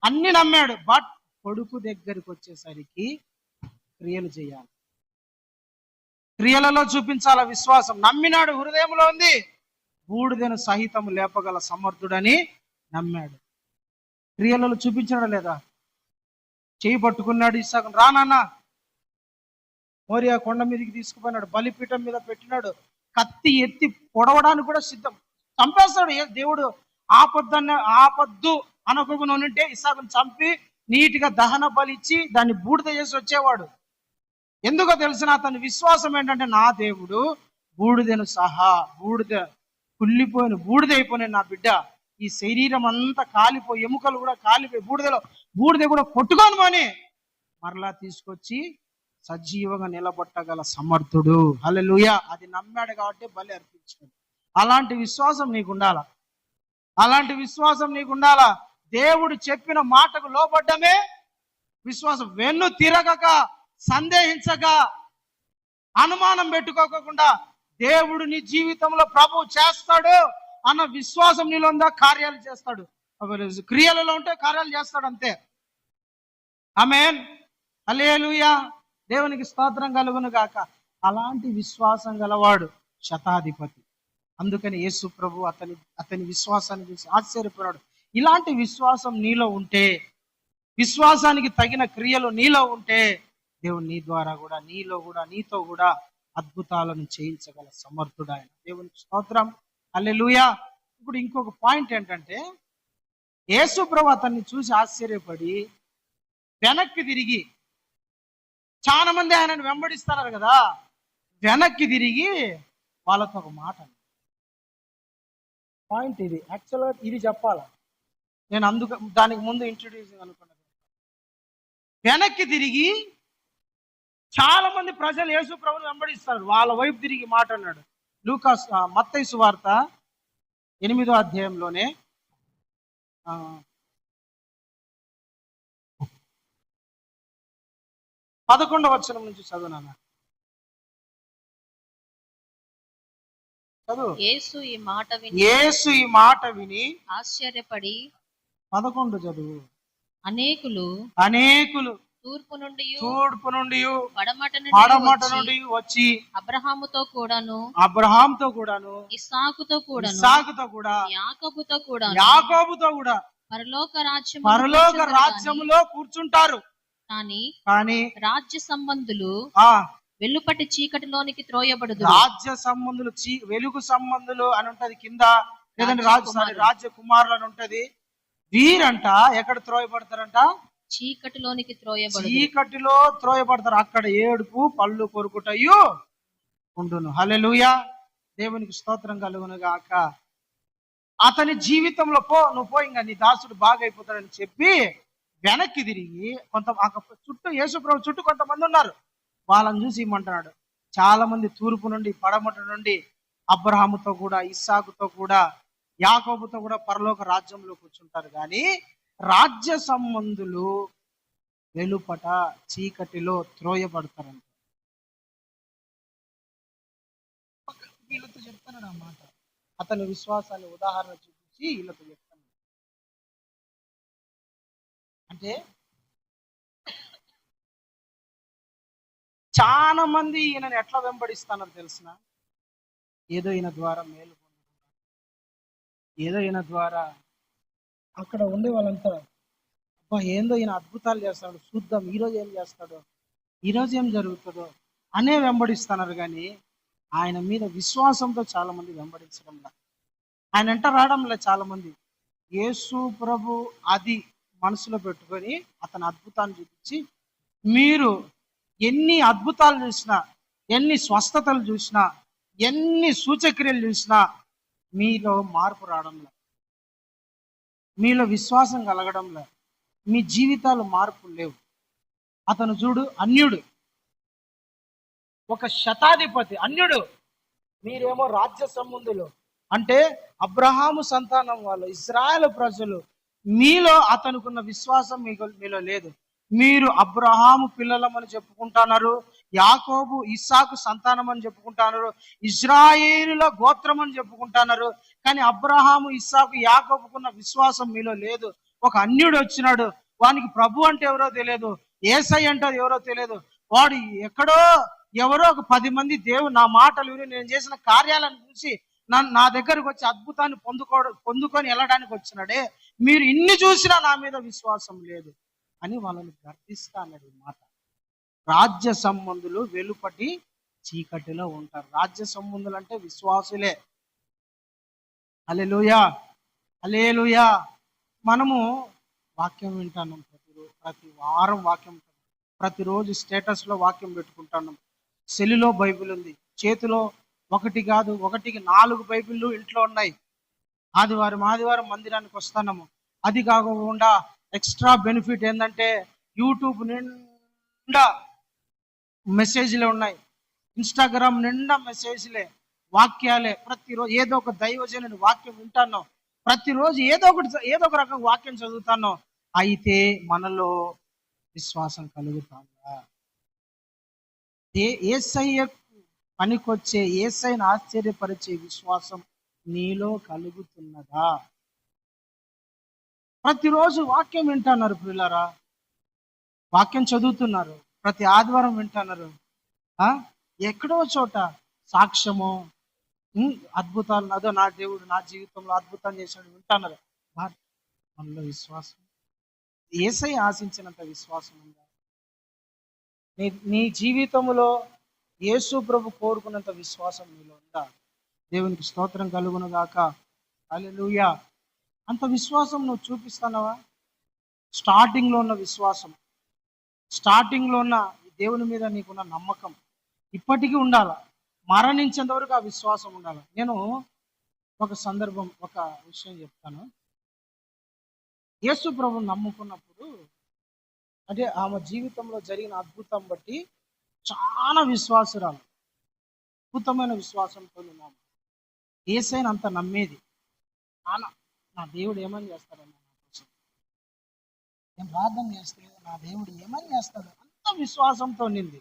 అన్ని నమ్మాడు. బట్ కొడుకు దగ్గరికి వచ్చేసరికి క్రియలు చేయాలి, క్రియలలో చూపించాల విశ్వాసం. నమ్మినాడు, హృదయంలో ఉంది, బూడిదను సహితం లేపగల సమర్థుడని నమ్మాడు. క్రియలలో చూపించడం లేదా? చేయి పట్టుకున్నాడు ఇస్సాకు, రా నాన్న, మోరియా కొండ మీదకి తీసుకుపోయినాడు, బలిపీఠం మీద పెట్టినాడు, కత్తి ఎత్తి పొడవడానికి కూడా సిద్ధం, చంపేస్తాడు. దేవుడు ఆపద్దు అనుకోకుండా ఉంటే ఇస్సాకుని చంపి నీటిగా దహన బలిచ్చి దాన్ని బూడిద చేసి వచ్చేవాడు. ఎందుకో తెలిసిన అతని విశ్వాసం ఏంటంటే, నా దేవుడు బూడిదను సహా, కుళ్ళిపోయిన బూడిద అయిపోయిన నా బిడ్డ, ఈ శరీరం అంతా కాలిపోయి, ఎముకలు కూడా కాలిపోయి బూడిద కూడా కొట్టుకోను అని మరలా తీసుకొచ్చి సజీవంగా నిలబట్టగల సమర్థుడు. హల్లెలూయా. అది నమ్మాడు కాబట్టి బలి అర్పించాడు. అలాంటి విశ్వాసం నీకు ఉండాలా, అలాంటి విశ్వాసం నీకు ఉండాలా. దేవుడు చెప్పిన మాటకు లోబడ్డమే విశ్వాసం. వెన్ను తిరగక, సందేహించక, అనుమానం పెట్టుకోకుండా దేవుడు నీ జీవితంలో ప్రభువు చేస్తాడు అన్న విశ్వాసం నీలో ఉందా, కార్యాలు చేస్తాడు. క్రియలలో ఉంటే కార్యాలు చేస్తాడు, అంతే. ఆమేన్, హల్లెలూయా. దేవునికి స్తోత్రం కలుగును గాక. అలాంటి విశ్వాసం గలవాడు శతాధిపతి. అందుకని యేసు ప్రభు అతని విశ్వాసాన్ని చూసి ఆశ్చర్యపోయాడు. ఇలాంటి విశ్వాసం నీలో ఉంటే, విశ్వాసానికి తగిన క్రియలు నీలో ఉంటే, దేవుడు నీ ద్వారా కూడా, నీలో కూడా, నీతో కూడా అద్భుతాలను చేయించగల సమర్థుడు ఆయన. దేవునికి స్తోత్రం, హల్లెలూయా. ఇప్పుడు ఇంకొక పాయింట్ ఏంటంటే, యేసు ప్రభు అతన్ని చూసి ఆశ్చర్యపడి వెనక్కి తిరిగి, చాలా మంది ఆయనను వెంబడిస్తున్నారు కదా, వెనక్కి తిరిగి వాళ్ళతో ఒక మాట. పాయింట్ ఇది, యాక్చువల్గా ఇది చెప్పాలా, నేను దానికి ముందు ఇంట్రొడ్యూసింగ్ అనుకున్నాను. వెనక్కి తిరిగి చాలా మంది ప్రజలు యేసు ప్రభువుని వెంబడిస్తారు, వాళ్ళ వైపు తిరిగి మాట అన్నాడు. మత్తయి సువార్త 8వ అధ్యాయంలోనే 11వ వచనం నుంచి చదువునా. చదువు. యేసు ఈ మాట విని ఆశ్చర్యపడి 11 చదువు. అనేకులు తూర్పు నుండి పడమట నుండి వచ్చి అబ్రహాముతో కూడాను ఇస్సాకుతో కూడా యాకోబుతో కూడా పరలోక రాజ్యములో కూర్చుంటారు. కానీ రాజ్య సంబంధులు వెలుపటి చీకటిలోనికి త్రోయబడదు. రాజ్య సంబంధులు, వెలుగు సంబంధులు అని ఉంటది కింద, లేదంటే రాజ్య కుమారులు అని ఉంటది. వీరంట ఎక్కడ త్రోయబడతారంట? చీకటిలో త్రోయబడతారు. అక్కడ ఏడుపు, పళ్ళు కొరుకుటయు ఉండును. హల్లెలూయా. దేవునికి స్తోత్రం కలుగును గాక. అతని జీవితంలో నువ్వు పో, ఇంకా నీ దాసుడు బాగైపోతాడని చెప్పి వెనక్కి తిరిగి చుట్టూ యేసుప్రభు చుట్టూ కొంతమంది ఉన్నారు, వాళ్ళని చూసి ఇమ్మంటున్నాడు. చాలా మంది తూర్పు నుండి పడమట నుండి అబ్రహాముతో కూడా, ఇస్సాకుతో కూడా, యాకోబుతో కూడా పరలోక రాజ్యంలో కూర్చుంటారు. కానీ రాజ్య సంబంధులు వెలుపట చీకటిలో త్రోయబడతారంట. వీళ్ళతో చెప్తాడు ఆ మాట. అతని విశ్వాసాన్ని ఉదాహరణ చూపించి వీళ్ళతో చెప్తాను. అంటే చాలా మంది ఈయనని ఎట్లా వెంబడిస్తానో తెలిసిన, ఏదో ఈయన ద్వారా మేలు పొందుకుంటారు, ఏదో ఈయన ద్వారా అక్కడ ఉండే వాళ్ళంతా అబ్బా ఏందో ఈయన అద్భుతాలు చేస్తాడు, చూద్దాం ఈరోజు ఏం చేస్తాడో, ఈరోజు ఏం జరుగుతుందో అనే వెంబడిస్తున్నారు. కానీ ఆయన మీద విశ్వాసంతో చాలా మంది వెంబడించడంలా, ఆయన వెంట రావడంలో చాలా మంది. యేసు ప్రభు అది మనసులో పెట్టుకొని అతని అద్భుతాన్ని చూపించి, మీరు ఎన్ని అద్భుతాలు చూసినా, ఎన్ని స్వస్థతలు చూసినా, ఎన్ని సూచక్రియలు చూసినా మీలో మార్పు రావడంలో, మీలో విశ్వాసం కలగడంలో, మీ జీవితాలు మార్పులు లేవు. అతను చూడు, అన్యుడు, ఒక శతాధిపతి, అన్యుడు, మీరేమో రాజ్య సంబంధులు, అంటే అబ్రహాము సంతానం వాళ్ళు, ఇశ్రాయేలు ప్రజలు, మీలో అతనుకున్న విశ్వాసం మీలో లేదు. మీరు అబ్రహాము పిల్లలమని చెప్పుకుంటున్నారు, యాకోబు ఇస్సాకు సంతానం అని చెప్పుకుంటున్నారు, ఇజ్రాయేలుల గోత్రం అని చెప్పుకుంటున్నారు. కానీ అబ్రహాము ఇస్సాకు యాకోబుకున్న విశ్వాసం మీలో లేదు. ఒక అన్యుడు వచ్చినాడు, వానికి ప్రభు అంటే ఎవరో తెలియదు, యేసై అంటే ఎవరో తెలియదు. వాడు ఎక్కడో ఎవరో ఒక 10 మంది దేవుడు నా మాటలు విని నేను చేసిన కార్యాలను చూసి నా దగ్గరకు వచ్చి అద్భుతాన్ని పొందుకొని వెళ్ళడానికి వచ్చినాడే, మీరు ఇన్ని చూసినా నా మీద విశ్వాసం లేదు అని వాళ్ళని గర్దిస్తా అన్నది మాట. రాజ్య సంబంధులు వెలుపటి చీకటిలో ఉంటారు. రాజ్య సంబంధులు అంటే విశ్వాసులే. హల్లెలూయా, హల్లెలూయా. మనము వాక్యం వింటున్నాం, ప్రతి వారం వాక్యం, ప్రతిరోజు స్టేటస్లో వాక్యం పెట్టుకుంటున్నాం. సెల్లులో బైబిల్ ఉంది, చేతిలో ఒకటి కాదు, ఒకటికి 4 బైబిళ్ళు ఇంట్లో ఉన్నాయి. ఆదివారం మందిరానికి వస్తున్నాము. అది కాకుండా ఎక్స్ట్రా బెనిఫిట్ ఏంటంటే యూట్యూబ్ నిండా మెసేజ్లే ఉన్నాయి, ఇన్స్టాగ్రామ్ నిండా మెసేజ్లే, వాక్యాలే. ప్రతిరోజు ఏదో ఒక దైవజనుడి వాక్యం వింటున్నాం, ప్రతిరోజు ఏదో ఒక రకం వాక్యం చదువుతున్నాం. అయితే మనలో విశ్వాసం కలుగుతుందా? యేసయ్య పనికొచ్చే, యేసయ్యను ఆశ్చర్యపరిచే విశ్వాసం నీలో కలుగుతున్నదా? ప్రతిరోజు వాక్యం వింటున్నారు పిల్లరా, వాక్యం చదువుతున్నారు, ప్రతి ఆదివారం వింటున్నారు. ఎక్కడో చోట సాక్ష్యము, అద్భుతాలు, అదో నా దేవుడు నా జీవితంలో అద్భుతం చేశాడు వింటున్నారు. మనలో విశ్వాసం, యేసయ్య ఆశించినంత విశ్వాసం ఉందా? నీ జీవితంలో యేసు ప్రభు కోరుకున్నంత విశ్వాసం నీలో ఉందా? దేవునికి స్తోత్రం కలుగును గాక. హల్లెలూయా. అంత విశ్వాసం నువ్వు చూపిస్తున్నావా? స్టార్టింగ్లో ఉన్న విశ్వాసం, స్టార్టింగ్లో ఉన్న దేవుని మీద నీకున్న నమ్మకం ఇప్పటికీ ఉండాల, మరణించేంత వరకు ఆ విశ్వాసం ఉండాలి. నేను ఒక సందర్భం, ఒక విషయం చెప్తాను. యేసు ప్రభుని నమ్ముకున్నప్పుడు, అంటే ఆమె జీవితంలో జరిగిన అద్భుతం బట్టి చాలా విశ్వాసురాలు, అద్భుతమైన విశ్వాసంతో ఉన్నాము. యేసయ్యను అంత నమ్మేది. నా దేవుడు ఏమని చేస్తాడన్న నా కోసం, నేను ప్రార్థన చేస్తే నా దేవుడు ఏమని చేస్తాడు, అంత విశ్వాసంతో నింది.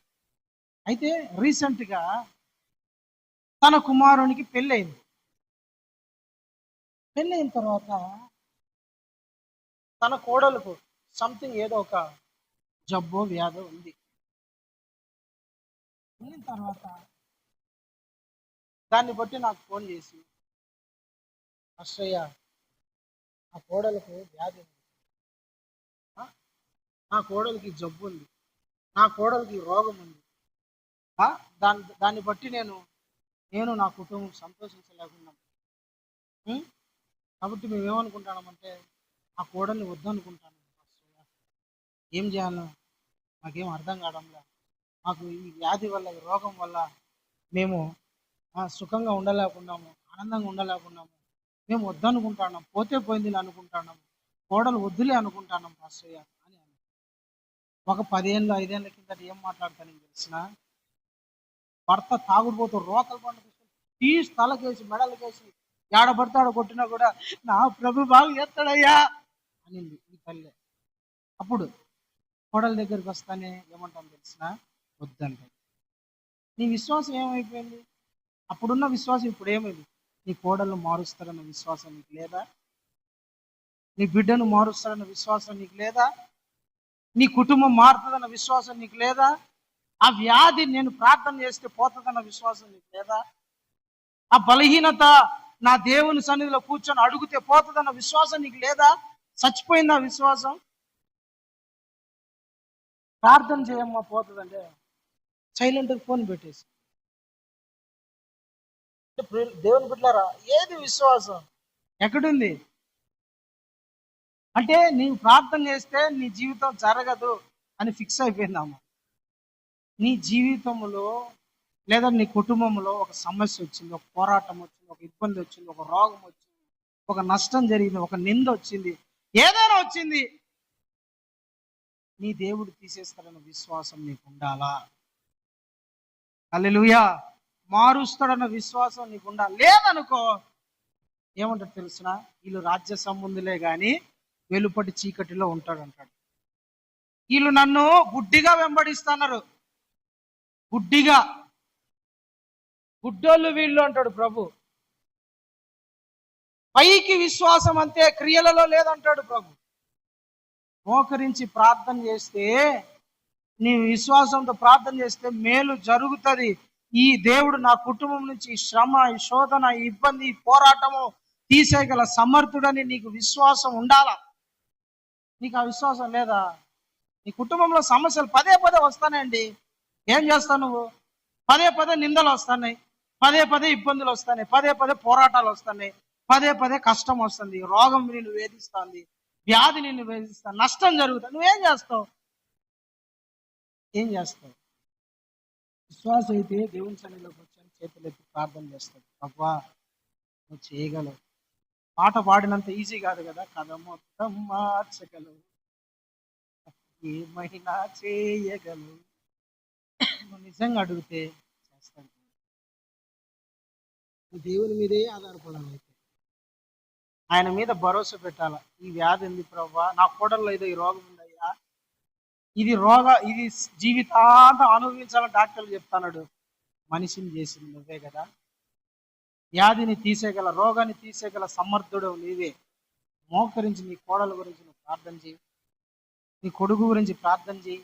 అయితే రీసెంట్గా తన కుమారునికి పెళ్ళయింది. పెళ్ళైన తర్వాత తన కోడలకు సంథింగ్ ఏదో ఒక జబ్బో వ్యాధో ఉంది. వెళ్ళిన తర్వాత దాన్ని బట్టి నాకు ఫోన్ చేసి, అశ్రయ్య ఆ కోడలకు వ్యాధి ఉంది, నా కోడలికి జబ్బు ఉంది, నా కోడలికి రోగం ఉంది, దాన్ని బట్టి నేను నా కుటుంబం సంతోషించలేకున్నాం. కాబట్టి మేమేమనుకుంటామంటే ఆ కోడల్ని వద్దనుకుంటాను. ఏం చేయాలో మాకేం అర్థం కావడంలా, మాకు ఈ వ్యాధి వల్ల, ఈ రోగం వల్ల మేము సుఖంగా ఉండలేకున్నాము, ఆనందంగా ఉండలేకున్నాము, మేము వద్దనుకుంటున్నాం, పోతే పోయింది అనుకుంటున్నాము, కోడలు వద్దులే అనుకుంటున్నాం పాస్టయ్య అని. ఒక 10 ఏళ్ళు 5 ఏళ్ళ కిందట ఏం మాట్లాడతానని తెలిసిన, భర్త తాగుడుపోతూ రోకలు పండుగ తీసి తలకేసి మెడలకేసి ఏడబడతాడు కొట్టినా కూడా నా ప్రభు బాగు చేస్తాడయ్యా అనింది ఈ తల్లి. అప్పుడు కోడల దగ్గరికి వస్తానే ఏమంటాను తెలిసిన, వద్దంటే. నీ విశ్వాసం ఏమైపోయింది? అప్పుడున్న విశ్వాసం ఇప్పుడు ఏమైంది? నీ కోడలను మారుస్తారన్న విశ్వాసం నీకు లేదా? నీ బిడ్డను మారుస్తారన్న విశ్వాసం నీకు లేదా? నీ కుటుంబం మారుతుందన్న విశ్వాసం నీకు లేదా? ఆ వ్యాధి నేను ప్రార్థన చేస్తే పోతుందన్న విశ్వాసం నీకు లేదా? ఆ బలహీనత నా దేవుని సన్నిధిలో కూర్చొని అడుగుతే పోతుందన్న విశ్వాసం నీకు లేదా? చచ్చిపోయిందా విశ్వాసం? ప్రార్థన చేయమ్మా పోతుందంటే సైలెంట్గా ఫోన్ పెట్టేసి, దేవుని బిడ్డలారా, ఏది విశ్వాసం? ఎక్కడుంది? అంటే నీవు ప్రార్థన చేస్తే నీ జీవితం జరగదు అని ఫిక్స్ అయిపోయిందామా? నీ జీవితంలో లేదా నీ కుటుంబంలో ఒక సమస్య వచ్చింది, ఒక పోరాటం వచ్చింది, ఒక ఇబ్బంది వచ్చింది, ఒక రోగం వచ్చింది, ఒక నష్టం జరిగింది, ఒక నింద వచ్చింది, ఏదైనా వచ్చింది, నీ దేవుడు తీసేస్తాడన్న విశ్వాసం నీకు ఉండాలా? హల్లెలూయా. మారుస్తాడన్న విశ్వాసం నీకు ఉండాలి. లేదనుకో ఏమంటాడు తెలుసిన, వీళ్ళు రాజ్య సంబంధులే గాని వెలుపటి చీకటిలో ఉంటాడు అంటాడు. వీళ్ళు నన్ను గుడ్డిగా వెంబడిస్తున్నారు, గుడ్డిగా, గుడ్డోళ్ళు వీళ్ళు అంటాడు ప్రభు. పైకి విశ్వాసం అంతే, క్రియలలో లేదంటాడు ప్రభు. మోకరించి ప్రార్థన చేస్తే, నీ విశ్వాసంతో ప్రార్థన చేస్తే మేలు జరుగుతుంది. ఈ దేవుడు నా కుటుంబం నుంచి ఈ శ్రమ, ఈ శోధన, ఈ ఇబ్బంది, ఈ పోరాటము తీసేయగల సమర్థుడని నీకు విశ్వాసం ఉండాలా. నీకు ఆ విశ్వాసం లేదా? నీ కుటుంబంలో సమస్యలు పదే పదే వస్తానండి, ఏం చేస్తావు నువ్వు? పదే పదే నిందలు వస్తున్నాయి, పదే పదే ఇబ్బందులు వస్తున్నాయి, పదే పదే పోరాటాలు వస్తున్నాయి, పదే పదే కష్టం వస్తుంది, రోగం నిన్ను వేధిస్తుంది, వ్యాధి నిన్ను వేధిస్తుంది, నష్టం జరుగుతుంది. నువ్వేం చేస్తావు? ఏం చేస్తావు? విశ్వాసం అయితే దేవుని సన్నిధిలోకి వచ్చాను, చేతులు ఎత్తి ప్రార్థన చేస్తాడు. అబ్బా నువ్వు చేయగలవు. పాట పాడినంత ఈజీ కాదు కదా, కథ మొత్తం మార్చగలవు, ఏమైనా చేయగలవు. నువ్వు నిజంగా అడిగితే చేస్తాను. దేవుని మీదే ఆధారపడాలి. అయితే ఆయన మీద భరోసా పెట్టాల. ఈ వ్యాధి ఉంది ప్రభా, నా కోడల్లో ఏదో ఈ రోగం ఉందయ్యా, ఇది జీవితాంతం అనుభవించాలని డాక్టర్లు చెప్తాడు. మనిషిని చేసింది నువ్వే కదా. వ్యాధిని తీసేగల, రోగాన్ని తీసేగల సమర్థుడు నీవే. మోకరించి నీ కోడల గురించి నువ్వు ప్రార్థన చేయి, నీ కొడుకు గురించి ప్రార్థన చేయి,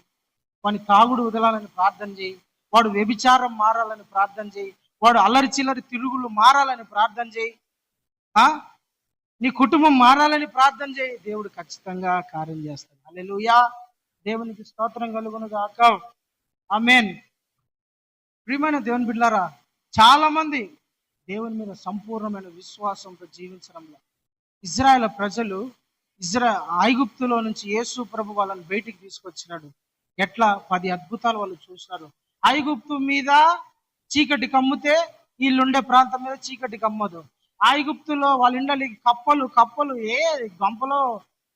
వాని తాగుడు వదలాలని ప్రార్థన చేయి, వాడు వ్యభిచారం మారాలని ప్రార్థన చేయి, వాడు అల్లరి చిల్లరి తిరుగులు మారాలని ప్రార్థన చేయి, నీ కుటుంబం మారాలని ప్రార్థన చేయి. దేవుడు ఖచ్చితంగా కార్యం చేస్తాడు. హల్లెలూయా, దేవునికి స్తోత్రం కలుగును గాక. ఆమేన్. ప్రియమైన దేవుని బిడ్డలారా, చాలా మంది దేవుని మీద సంపూర్ణమైన విశ్వాసంతో జీవించడంలో, ఇజ్రాయేల్ ప్రజలు ఐగుప్తులో నుంచి యేసు ప్రభు వాళ్ళని బయటికి తీసుకొచ్చినాడు. ఎట్లా 10 అద్భుతాలు వాళ్ళు చూసినారు. ఐగుప్తు మీద చీకటి కమ్మితే వీళ్ళుండే ప్రాంతం మీద చీకటి కమ్మదు. ఐగుప్తులో వాళ్ళ ఇండ్లకి కప్పలు ఏ గంపలో,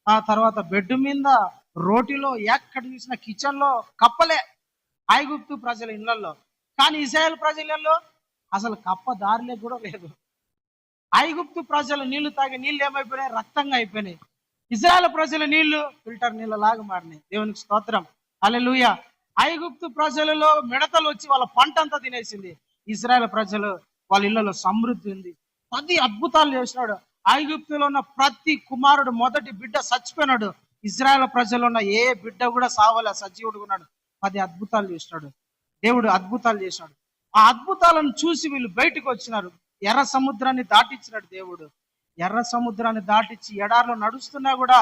ఆ తర్వాత బెడ్ మీద, రోటిలో, ఎక్కడ చూసిన కిచెన్ లో కప్పలే ఐగుప్తు ప్రజల ఇళ్లలో. కానీ ఇశ్రాయేల్ ప్రజలలో అసలు కప్ప దారిలే కూడా లేదు. ఐగుప్తు ప్రజలు నీళ్లు తాగి నీళ్ళు ఏమైపోయినాయి? రక్తంగా అయిపోయినాయి. ఇశ్రాయేల్ ప్రజల నీళ్లు ఫిల్టర్ నీళ్ళలాగా మారినాయి. దేవునికి స్తోత్రం. హల్లెలూయా. ఐగుప్తు ప్రజలలో మిడతలు వచ్చి వాళ్ళ పంట అంతా తినేసింది. ఇశ్రాయేల్ ప్రజలు వాళ్ళ ఇళ్లలో సమృద్ధి ఉంది. 10 అద్భుతాలు చేసినాడు. ఐగుప్తులో ఉన్న ప్రతి కుమారుడు, మొదటి బిడ్డ చచ్చిపోయినాడు. ఇశ్రాయేల్ ప్రజలు ఉన్న ఏ బిడ్డ కూడా సావలే, సజీవుడు ఉన్నాడు. 10 అద్భుతాలు చేసినాడు దేవుడు. అద్భుతాలు చేసినాడు. ఆ అద్భుతాలను చూసి వీళ్ళు బయటకు వచ్చినారు. ఎర్ర సముద్రాన్ని దాటించినాడు దేవుడు. ఎర్ర సముద్రాన్ని దాటించి ఎడారిలో నడుస్తున్నా కూడా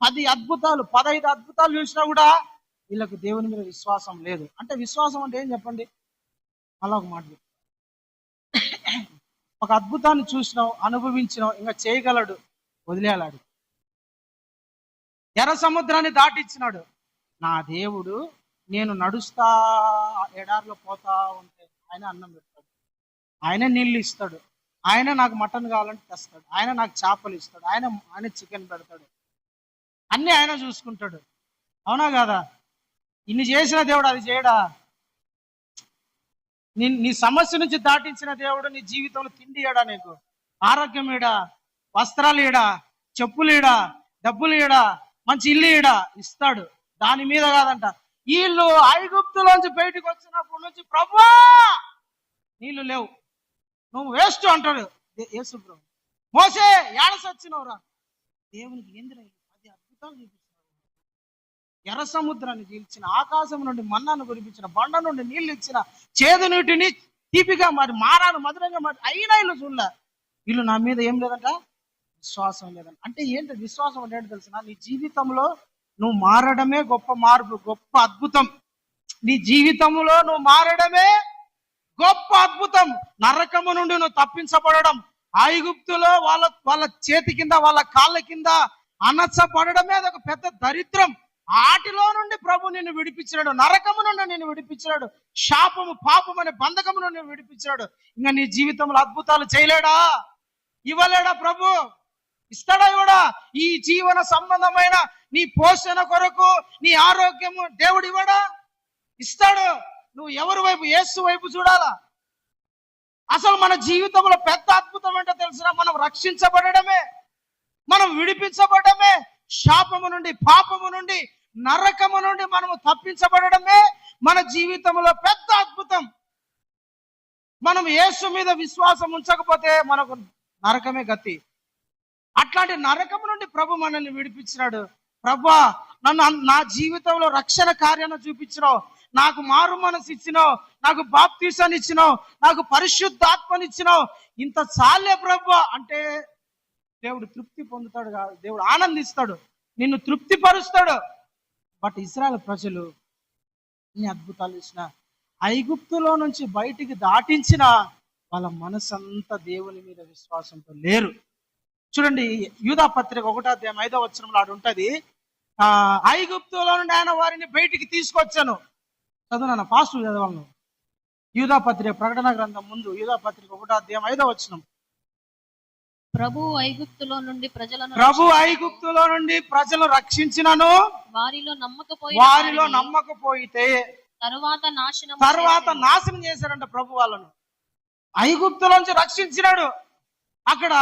15 అద్భుతాలు చూసినా కూడా వీళ్ళకు దేవుని మీద విశ్వాసం లేదు. అంటే విశ్వాసం అంటే ఏం చెప్పండి? అలా ఒక మాట, ఒక అద్భుతాన్ని చూసినావు, అనుభవించినావు, ఇంకా చేయగలడు, వదిలేయాడు. ఎర్ర సముద్రాన్ని దాటించినాడు. నా దేవుడు నేను నడుస్తా ఎడారిలో పోతా ఉంటే ఆయన అన్నం పెడతాడు, ఆయన నీళ్ళు ఇస్తాడు, ఆయన నాకు మటన్ కావాలంటే తెస్తాడు, ఆయన నాకు చేపలు ఇస్తాడు, ఆయన చికెన్ పెడతాడు, అన్నీ ఆయన చూసుకుంటాడు. అవునా కాదా? ఇన్ని చేసిన దేవుడు అది చేయడా? నీ సమస్య నుంచి దాటించిన దేవుడు నీ జీవితంలో తిండి ఇయ్యడా? నీకు ఆరోగ్యం ఇడా, వస్త్రాలు ఇడా, చెప్పులు ఇడా, డబ్బులు ఇడా, మంచి ఇల్లు ఇడా ఇస్తాడు. దాని మీద కాదంట. వీళ్ళు ఐగుప్తులోంచి బయటకు వచ్చినప్పటి నుంచి ప్రభువా నీళ్లు లేవు, నువ్వు వేస్ట్ అంటాడు యేసు ప్రభు. మోసే ఏడసి వచ్చినవురా, దేవునికి ఏందిరా 10 అద్భుతాలు చూపిస్తున్నావు. ఎర్ర సముద్రాన్ని చీల్చిన, ఆకాశం నుండి మన్నాను కురిపించిన, బండ నుండి నీళ్లు ఇచ్చిన, చేదు నీటిని తీపిగా మారాను మధురంగా అయినా వీళ్ళు చూడలే. వీళ్ళు నా మీద ఏం లేదంట, విశ్వాసం లేదంట. అంటే ఏంటి విశ్వాసం అంటే ఏంటి తెలిసిన? నీ జీవితంలో నువ్వు మారడమే గొప్ప మార్పు, గొప్ప అద్భుతం. నీ జీవితంలో నువ్వు మారడమే గొప్ప అద్భుతం. నరకము నుండి నువ్వు తప్పించబడడం, ఐగుప్తులో వాళ్ళ చేతి కింద, వాళ్ళ కాళ్ళ కింద అనచ్చబడడమే అదొక పెద్ద దరిద్రం. ఆటిలో నుండి ప్రభు నిన్ను విడిపించాడు, నరకము నుండి నిన్ను విడిపించాడు, శాపము, పాపం అనే బంధకము నుండి విడిపించాడు. ఇంకా నీ జీవితంలో అద్భుతాలు చేయలేడా? ఇవ్వలేడా ప్రభు? ఇస్తాడా? ఇవ్వడా? ఈ జీవన సంబంధమైన నీ పోషణ కొరకు, నీ ఆరోగ్యము దేవుడు ఇవ్వడా? ఇస్తాడు. నువ్వు ఎవరి వైపు? యేసు వైపు చూడాలా. అసలు మన జీవితంలో పెద్ద అద్భుతం ఏంటో తెలుసునా? మనం రక్షించబడమే, మనం విడిపించబడమే, శాపము నుండి, పాపము నుండి, నరకము నుండి మనము తప్పించబడమే మన జీవితంలో పెద్ద అద్భుతం. మనం యేసు మీద విశ్వాసం ఉంచకపోతే మనకు నరకమే గతి. అట్లాంటి నరకము నుండి ప్రభు మనల్ని విడిపించినాడు. ప్రభువా, నన్ను నా జీవితంలో రక్షణ కార్యాన్ని చూపించినావు, నాకు మారు మనసు ఇచ్చినావు, నాకు బాప్తీసాన్ని ఇచ్చినావు, నాకు పరిశుద్ధాత్మనిచ్చినావు, ఇంత చాలే ప్రభువా అంటే దేవుడు తృప్తి పొందుతాడు కాదు, దేవుడు ఆనందిస్తాడు, నిన్ను తృప్తిపరుస్తాడు. బట్ ఇశ్రాయేలు ప్రజలు అన్ని అద్భుతాలు ఇచ్చిన, ఐగుప్తులో నుంచి బయటికి దాటించిన వాళ్ళ మనసంతా దేవుని మీద విశ్వాసంతో లేరు. చూడండి, యూదా పత్రిక 1:5 ఆడు ఉంటది, ఐగుప్తులో నుండి ఆయన వారిని బయటికి తీసుకొచ్చాను. చదువు ఫాస్ట్ చదవాలను. యూదా పత్రిక, ప్రకటన గ్రంథం ముందు యూదా పత్రిక 1:5 ప్రభు ఐగుప్తులో నుండి ప్రజలను రక్షించినను వారిలో నమ్మకపోయితే తరువాత నాశనం చేశాడంట ప్రభు వాళ్ళను. ఐగుప్తులోంచి రక్షించినాడు. అక్కడ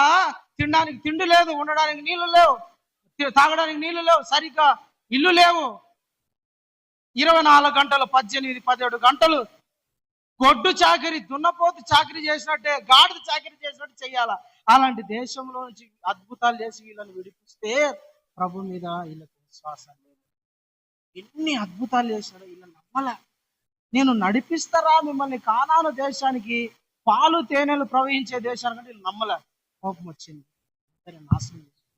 తినడానికి తిండి లేదు, ఉండడానికి నీళ్లు లేవు, తాగడానికి నీళ్లు లేవు, సరిగ్గా ఇల్లు లేవు. 24 గంటలు 18-17 గంటలు గొడ్డు చాకరీ, దున్నపోతు చాకరీ చేసినట్టే, గాడిద చాకరీ చేసినట్టు చెయ్యాల. అలాంటి దేశంలో నుంచి అద్భుతాలు చేసి వీళ్ళని విడిపిస్తే ప్రభు మీద వీళ్ళకి విశ్వాసం లేదు. ఎన్ని అద్భుతాలు చేశాడు, వీళ్ళని నమ్మలే. నేను నడిపిస్తారా మిమ్మల్ని కానాను దేశానికి, పాలు తేనెలు ప్రవహించే దేశానికంటే వీళ్ళు నమ్మలే. కోపం వచ్చింది, సరే నాశనం చేశాడు.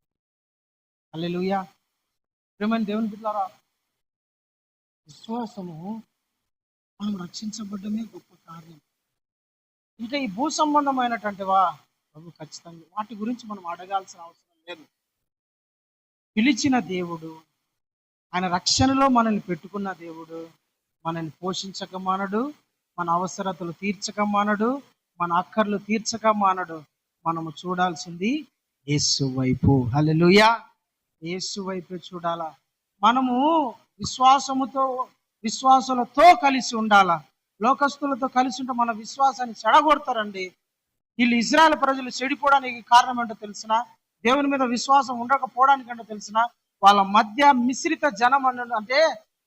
హల్లెలూయా. ప్రియమైన దేవుని బిడ్డలారా, విశ్వాసము మనం రక్షించబడ్డమే గొప్ప కార్యం. ఇంకా ఈ భూ సంబంధమైనటువంటివా ప్రభు ఖచ్చితంగా వాటి గురించి మనం అడగాల్సిన అవసరం లేదు. పిలిచిన దేవుడు, ఆయన రక్షణలో మనల్ని పెట్టుకున్న దేవుడు మనల్ని పోషించక మానడు, మన అవసరతలు తీర్చక మానడు, మన అక్కర్లు తీర్చక మానడు. మనము చూడాల్సింది యేసు వైపు. హల్లెలూయా. యేసు వైపు చూడాలా. మనము విశ్వాసులతో కలిసి ఉండాలా. లోకస్తులతో కలిసి ఉంటే మన విశ్వాసాన్ని చెడగొడతారండి. వీళ్ళు ఇశ్రాయేలు ప్రజలు చెడిపోవడానికి కారణం ఏంటో తెలిసిన, దేవుని మీద విశ్వాసం ఉండకపోవడానికి ఏంటో తెలిసిన, వాళ్ళ మధ్య మిశ్రిత జనం అంటే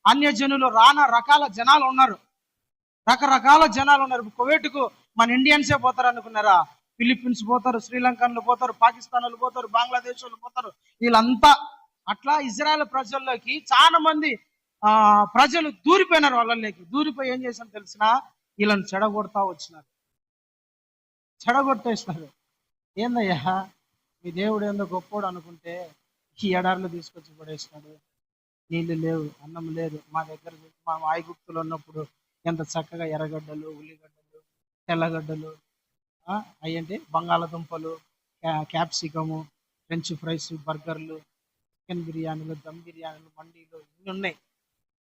అన్యజనులు, రకాల జనాలు ఉన్నారు, రకరకాల జనాలు ఉన్నారు. కువైట్కు మన ఇండియన్సే పోతారు అనుకున్నారా? ఫిలిప్పీన్స్ పోతారు, శ్రీలంకన్లు పోతారు, పాకిస్తాన్లు పోతారు, బంగ్లాదేశ్ వాళ్ళు పోతారు, వీళ్ళంతా. అట్లా ఇజ్రాయెల్ ప్రజల్లోకి చాలా మంది ప్రజలు దూరిపోయినారు. వాళ్ళకి దూరిపోయి ఏం చేశారు తెలిసిన, వీళ్ళని చెడగొట్టేసినారు. ఏందయ్యా మీ దేవుడు ఏందో గొప్పోడు అనుకుంటే ఈ ఎడార్లు తీసుకొచ్చి పడేసినాడు. నీళ్లు లేవు, అన్నం లేదు. మా దగ్గర మా ఐగుప్తులు ఉన్నప్పుడు ఎంత చక్కగా ఎర్రగడ్డలు, ఉల్లిగడ్డలు, తెల్లగడ్డలు, అయ్యంటే బంగాళదుంపలు, క్యాప్సికము, ఫ్రెంచ్ ఫ్రైస్, బర్గర్లు, చికెన్ బిర్యానీలు, దమ్ బిర్యానీలు, మండీలు ఇన్ని ఉన్నాయి.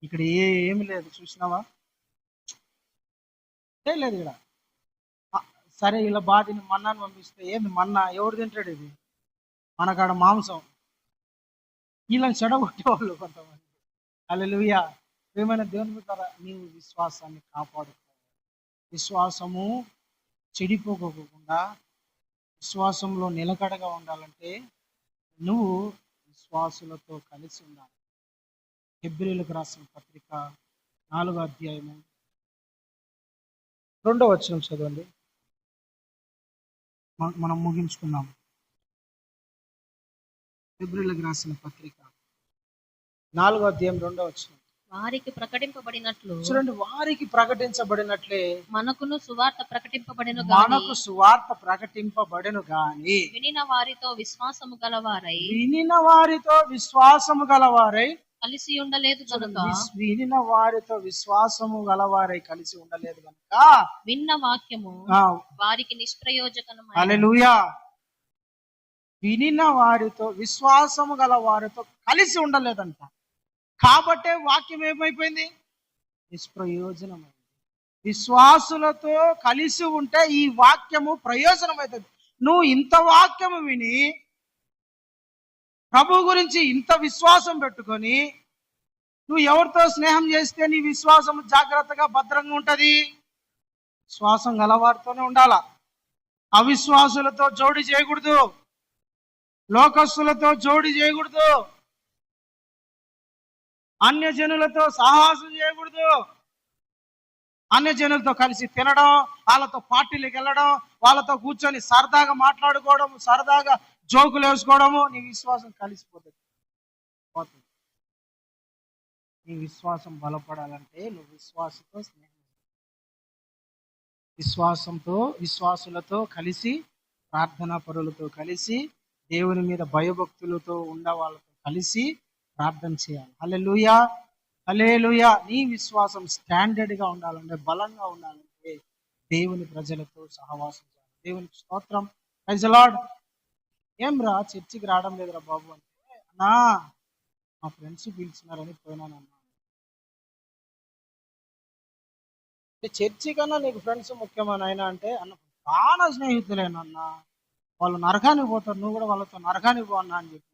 ఇక్కడ ఏమి లేదు. చూసినావా? లేదు ఇక్కడ. సరే ఇలా బాధిని మన్నాను పంపిస్తే ఏంది మన్నా? ఎవరు తింటాడు? ఇది మనకాడ మాంసం. వీళ్ళని చెడగొట్టేవాళ్ళు కొంతమంది. హల్లెలూయా. ఏమైనా దేవుని బిడ్డలారా, నీవు విశ్వాసాన్ని కాపాడుకో. విశ్వాసము చెడిపోకోకుండా విశ్వాసంలో నిలకడగా ఉండాలంటే నువ్వు విశ్వాసులతో కలిసి ఉండాలి. హెబ్రీయులకు రాసిన పత్రిక 4:2 చదవండి, మనం ముగించుకున్నాం. హెబ్రీయులకు రాసిన పత్రిక 4:2 వారికి ప్రకటింపబడినట్లు, చూడండి, వారికి ప్రకటించబడినట్లే మనకును సువార్త ప్రకటింపబడెను గాని వినిన వారితో విశ్వాసము గలవారై కలిసి ఉండలేదు కనుక, వినిన వారితో విశ్వాసము గలవారై కలిసి ఉండలేదు కనుక విన్న వాక్యము వారికి నిష్ప్రయోజకమై. హల్లెలూయా. వినిన వారితో విశ్వాసము గల వారితో కలిసి ఉండలేదంట. కాబట్టే వాక్యం ఏమైపోయింది? నిష్ప్రయోజనమైంది. విశ్వాసులతో కలిసి ఉంటే ఈ వాక్యము ప్రయోజనమవుతుంది. నువ్వు ఇంత వాక్యము విని ప్రభు గురించి ఇంత విశ్వాసం పెట్టుకొని నువ్వు ఎవరితో స్నేహం చేస్తే నీ విశ్వాసం జాగ్రత్తగా భద్రంగా ఉంటది? విశ్వాసం గలవారితోనే ఉండాలా. అవిశ్వాసులతో జోడి చేయకూడదు, లోకస్తులతో జోడి చేయకూడదు, అన్యజనులతో సహవాసం చేయకూడదు. అన్యజనులతో కలిసి తినడం, వాళ్ళతో పార్టీలకు వెళ్ళడం, వాళ్ళతో కూర్చొని సరదాగా మాట్లాడుకోవడం, సరదాగా జోకులు వేసుకోవడము, నీ విశ్వాసం కలిసిపోతుంది. నీ విశ్వాసం బలపడాలంటే నువ్వు విశ్వాసంతో స్నేహం, విశ్వాసులతో కలిసి, ప్రార్థనా పరులతో కలిసి, దేవుని మీద భయభక్తులతో ఉన్న వాళ్ళతో కలిసి ప్రార్థన చేయాలి. హల్లెలూయా, హల్లెలూయా. నీ విశ్వాసం స్టాండర్డ్ గా ఉండాలంటే, బలంగా ఉండాలంటే దేవుని ప్రజలతో సహవాసం చేయాలి. దేవునికి స్తోత్రం. Praise the Lord. ఏం రా చర్చికి రావడం లేదురా బాబు అంటే, అన్నా మా ఫ్రెండ్స్ పిలిచినారని పోయినానన్నా. చర్చి కన్నా నీకు ఫ్రెండ్స్ ముఖ్యమని అయినా అంటే, అన్న చాలా స్నేహితులేనన్నా, వాళ్ళు నరకానికి పోతారు, నువ్వు కూడా వాళ్ళతో నరకానికి పో అన్నా అని చెప్పి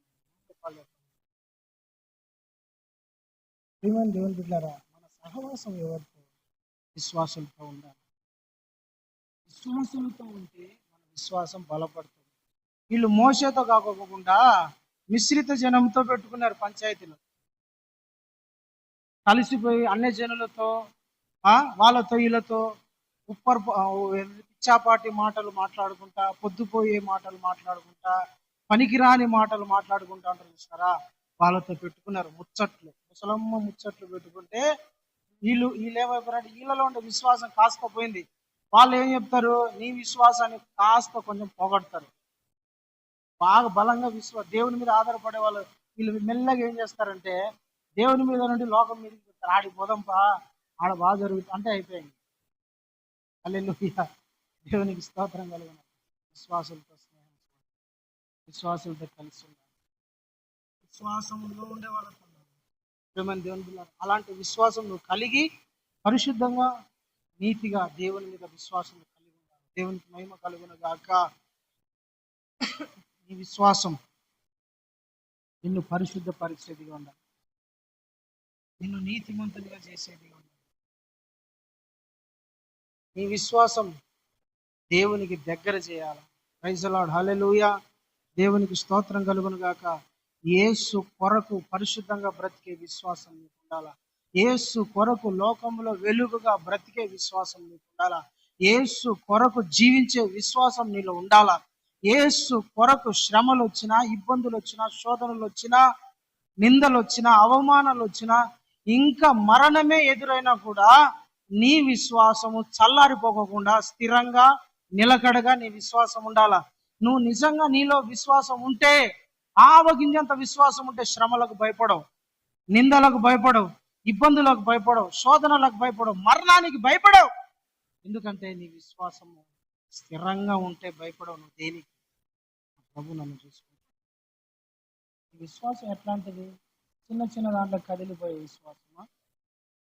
దేవుని బిడ్డలారా, మన సహవాసం ఎవరితో? విశ్వాసులతో ఉండాలి. విశ్వాసులతో ఉంటే మన విశ్వాసం బలపడుతుంది. వీళ్ళు మోసేతో కాకోకుండా మిశ్రిత జనంతో పెట్టుకున్నారు పంచాయతీలో. కలిసిపోయి అన్ని జనులతో, వాళ్ళతో వీళ్ళతో పిచ్చాపాటి మాటలు మాట్లాడుకుంటా, పొద్దుపోయే మాటలు మాట్లాడుకుంటా, పనికిరాని మాటలు మాట్లాడుకుంటా ఉంటారు చూస్తారా, వాళ్ళతో పెట్టుకున్నారు ముచ్చట్లు, ముసలమ్మ ముచ్చట్లు పెట్టుకుంటే వీళ్ళేమైపోయారంటే వీళ్ళలో ఉండే విశ్వాసం కాసుకపోయింది. వాళ్ళు ఏం చెప్తారు? నీ విశ్వాసాన్ని కాస్త కొంచెం పోగొడతారు. బాగా బలంగా దేవుని మీద ఆధారపడే వాళ్ళు వీళ్ళు మెల్లగా ఏం చేస్తారంటే, దేవుని మీద నుండి లోకం మీదకి చెప్తారు, ఆడికి పోదాంపా, ఆడ బాగా జరుగుతుంది అంటే అయిపోయింది. హల్లెలూయా. దేవునికి స్తోత్రం కలుగును. విశ్వాసులతో స్నేహం, విశ్వాసులతో కలిసి ఉండాలి, విశ్వాసంలో ఉండే వాళ్ళతో ప్రేమని దేవుని బిడ్డలారా, అలాంటి విశ్వాసం నువ్వు కలిగి పరిశుద్ధంగా నీతిగా దేవుని మీద విశ్వాసం కలిగి ఉండాలి. దేవునికి మహిమ కలుగును గాక. నీ విశ్వాసం నిన్ను పరిశుద్ధ పరిచేదిగా ఉండాలి, నిన్ను నీతిమంతునిగా చేసేదిగా ఉండాలి. నీ విశ్వాసం దేవునికి దగ్గర చేయాలి. Praise the Lord. హల్లెలూయా. దేవునికి స్తోత్రం కలుగును గాక. యేసు కొరకు పరిశుద్ధంగా బ్రతికే విశ్వాసం నీకు ఉండాలా. యేసు కొరకు లోకంలో వెలుగుగా బ్రతికే విశ్వాసం నీకు ఉండాలా. యేసు కొరకు జీవించే విశ్వాసం నీలో ఉండాలా. యేసు కొరకు శ్రమలు వచ్చినా, ఇబ్బందులు వచ్చినా, శోధనలు వచ్చినా, నిందలు వచ్చినా, అవమానాలు వచ్చినా, ఇంకా మరణమే ఎదురైనా కూడా నీ విశ్వాసము చల్లారిపోకుండా స్థిరంగా నిలకడగా నీ విశ్వాసం ఉండాలా. నువ్వు నిజంగా నీలో విశ్వాసం ఉంటే, ఆవగింజంత విశ్వాసం ఉంటే శ్రమలకు భయపడవు, నిందలకు భయపడవు, ఇబ్బందులకు భయపడవు, శోధనలకు భయపడవు, మరణానికి భయపడవు. ఎందుకంటే నీ విశ్వాసము స్థిరంగా ఉంటే భయపడవు నువ్వు దేనికి. ప్రభు నన్ను చూసుకుంటా. విశ్వాసం ఎట్లాంటిది? చిన్న చిన్న దాంట్లో కదిలిపోయే విశ్వాసమా?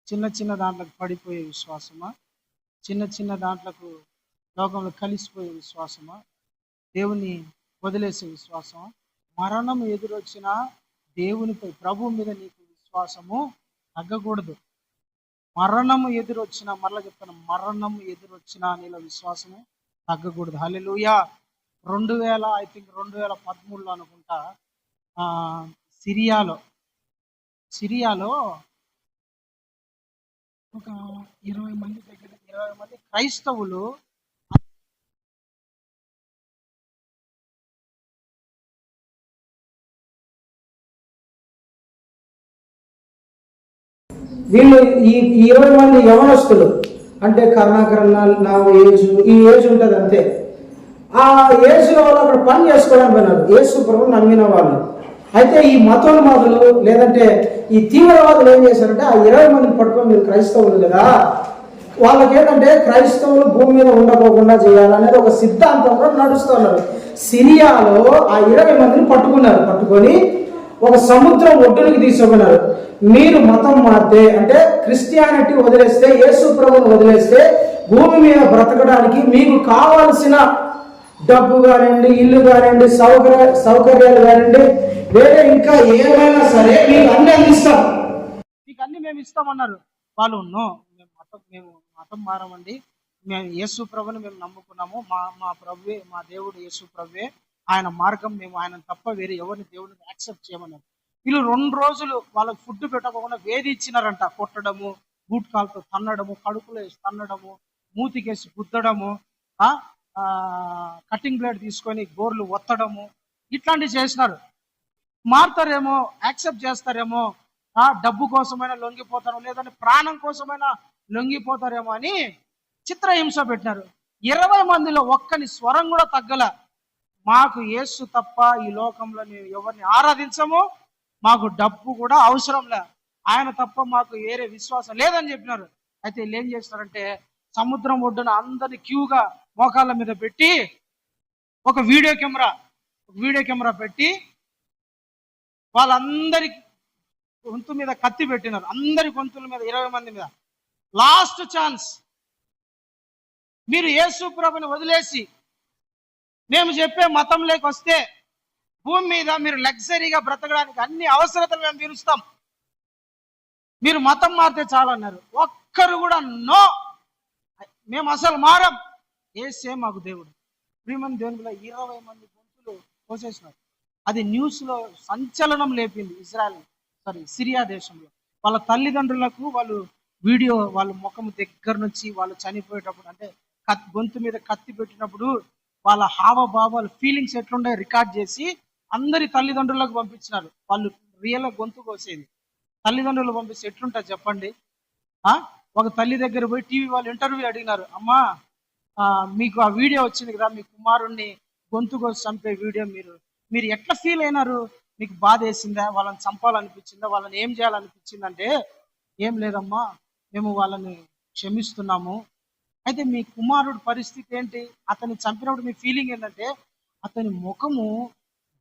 చిన్న చిన్న దాంట్లోకి పడిపోయే విశ్వాసమా? చిన్న చిన్న దాంట్లకు లోకంలో కలిసిపోయే విశ్వాసమా? దేవుని వదిలేసే విశ్వాసమా? మరణం ఎదురొచ్చినా దేవునిపై, ప్రభు మీద నీకు విశ్వాసము తగ్గకూడదు. మరణము ఎదురొచ్చినా, మరలా చెప్తాను, మరణం ఎదురొచ్చినా నీలో విశ్వాసము తగ్గకూడదు. హల్లెలూయా. 2013లో అనుకుంటా, సిరియాలో ఒక 20 మంది క్రైస్తవులు వీళ్ళు ఈ 20 మంది యవనస్తులు అంటే కరుణాకరణ నా ఏజ్, ఈ ఏజ్ ఉంటుంది అంతే. ఆ ఏజ్లో వాళ్ళు అక్కడ పని చేసుకోవడానికి పోయినారు, యేసు ప్రభువు నమ్మిన వాళ్ళు. అయితే ఈ మతోన్మాదులు లేదంటే ఈ తీవ్రవాదులు ఏం చేశారంటే, ఆ 20 మందిని పట్టుకొని, మీరు క్రైస్తవులు కదా, వాళ్ళకి ఏంటంటే క్రైస్తవులు భూమి మీద ఉండకోకుండా చేయాలనేది ఒక సిద్ధాంతంలో నడుస్తున్నారు. సిరియాలో ఆ 20 మందిని పట్టుకొని ఒక సముద్రం ఒడ్డునికి తీసుకున్నారు. మీరు మతం మారితే, అంటే క్రిస్టియానిటీ వదిలేస్తే, యేసు ప్రభువును వదిలేస్తే, భూమి మీద బ్రతకడానికి మీకు కావాల్సిన డబ్బు కానివ్వండి, ఇల్లు కానివ్వండి, సౌకర్యాలు కానివ్వండి, వేరే ఇంకా ఏమైనా సరే మీకు అన్ని అందిస్తాం, మీకు అన్ని మేము ఇస్తామన్నారు. వాళ్ళు మేము మతం మారమండి, మేము యేసు ప్రభుని మేము నమ్ముకున్నాము, మా ప్రభువే, మా దేవుడు యేసు ప్రభువే ఆయన మార్గం, మేము ఆయన తప్ప వేరే ఎవరిని దేవుడిని యాక్సెప్ట్ చేయమన్నారు. వీళ్ళు 2 రోజులు వాళ్ళకి ఫుడ్ పెట్టకుండా వేధించినారంట. కొట్టడము, బూట్ కాల్తో తన్నడము, కడుపులో వేసి తన్నడము, మూతికేసి గుద్దడము, కటింగ్ బ్లేడ్ తీసుకొని గోర్లు ఒత్తడము, ఇట్లాంటివి చేసినారు. మారుతారేమో, యాక్సెప్ట్ చేస్తారేమో, డబ్బు కోసమైనా లొంగిపోతారు, లేదంటే ప్రాణం కోసమైనా లొంగిపోతారేమో అని చిత్రహింస పెట్టినారు. 20 మందిలో ఒక్కని స్వరం కూడా తగ్గల. మాకు యేసు తప్ప ఈ లోకంలో మేము ఎవరిని ఆరాధించము, మాకు డబ్బు కూడా అవసరం లే, ఆయన తప్ప మాకు వేరే విశ్వాసం లేదని చెప్పినారు. అయితే వీళ్ళు ఏం చేస్తారంటే సముద్రం ఒడ్డున అందరిని క్యూగా మోకాళ్ళ మీద పెట్టి ఒక వీడియో కెమెరా పెట్టి వాళ్ళందరి గొంతు మీద కత్తి పెట్టినారు. అందరి గొంతుల మీద 20 మంది మీద లాస్ట్ ఛాన్స్, మీరు యేసు ప్రభుని వదిలేసి మేము చెప్పే మతం లేకొస్తే భూమి మీద మీరు లగ్జరీగా బ్రతకడానికి అన్ని అవసరతలు మేము తీరుస్తాం, మీరు మతం మారితే చాలన్నారు. ఒక్కరు కూడా నో, మేము అసలు మారం, యేసే మాకు దేవుడు. ప్రియమైన దేవుని బిడ్డ, 20 మంది గొంతులు కోసేసినారు. అది న్యూస్లో సంచలనం లేపింది. సిరియా దేశంలో వాళ్ళ తల్లిదండ్రులకు వాళ్ళ ముఖం దగ్గర నుంచి వాళ్ళు చనిపోయేటప్పుడు, అంటే గొంతు మీద కత్తి పెట్టినప్పుడు వాళ్ళ హావభావాలు, ఫీలింగ్స్ ఎట్లుండే రికార్డ్ చేసి అందరి తల్లిదండ్రులకు పంపించినారు. వాళ్ళు రియల్ గొంతు కోసేది తల్లిదండ్రులు పంపిస్తే ఎట్లుంటుంది చెప్పండి. ఒక తల్లి దగ్గర పోయి టీవీ వాళ్ళు ఇంటర్వ్యూ అడిగినారు, అమ్మా మీకు ఆ వీడియో వచ్చింది కదా, మీ కుమారుణ్ణి గొంతు కోసి చంపే వీడియో, మీరు ఎట్లా ఫీల్ అయినారు, మీకు బాధ వేసిందా, వాళ్ళని చంపాలనిపించిందా, వాళ్ళని ఏం చేయాలనిపించిందంటే, ఏం లేదమ్మా, మేము వాళ్ళని క్షమిస్తున్నాము. అయితే మీ కుమారుడు పరిస్థితి ఏంటి, అతన్ని చంపినప్పుడు మీ ఫీలింగ్ ఏంటంటే అతని ముఖము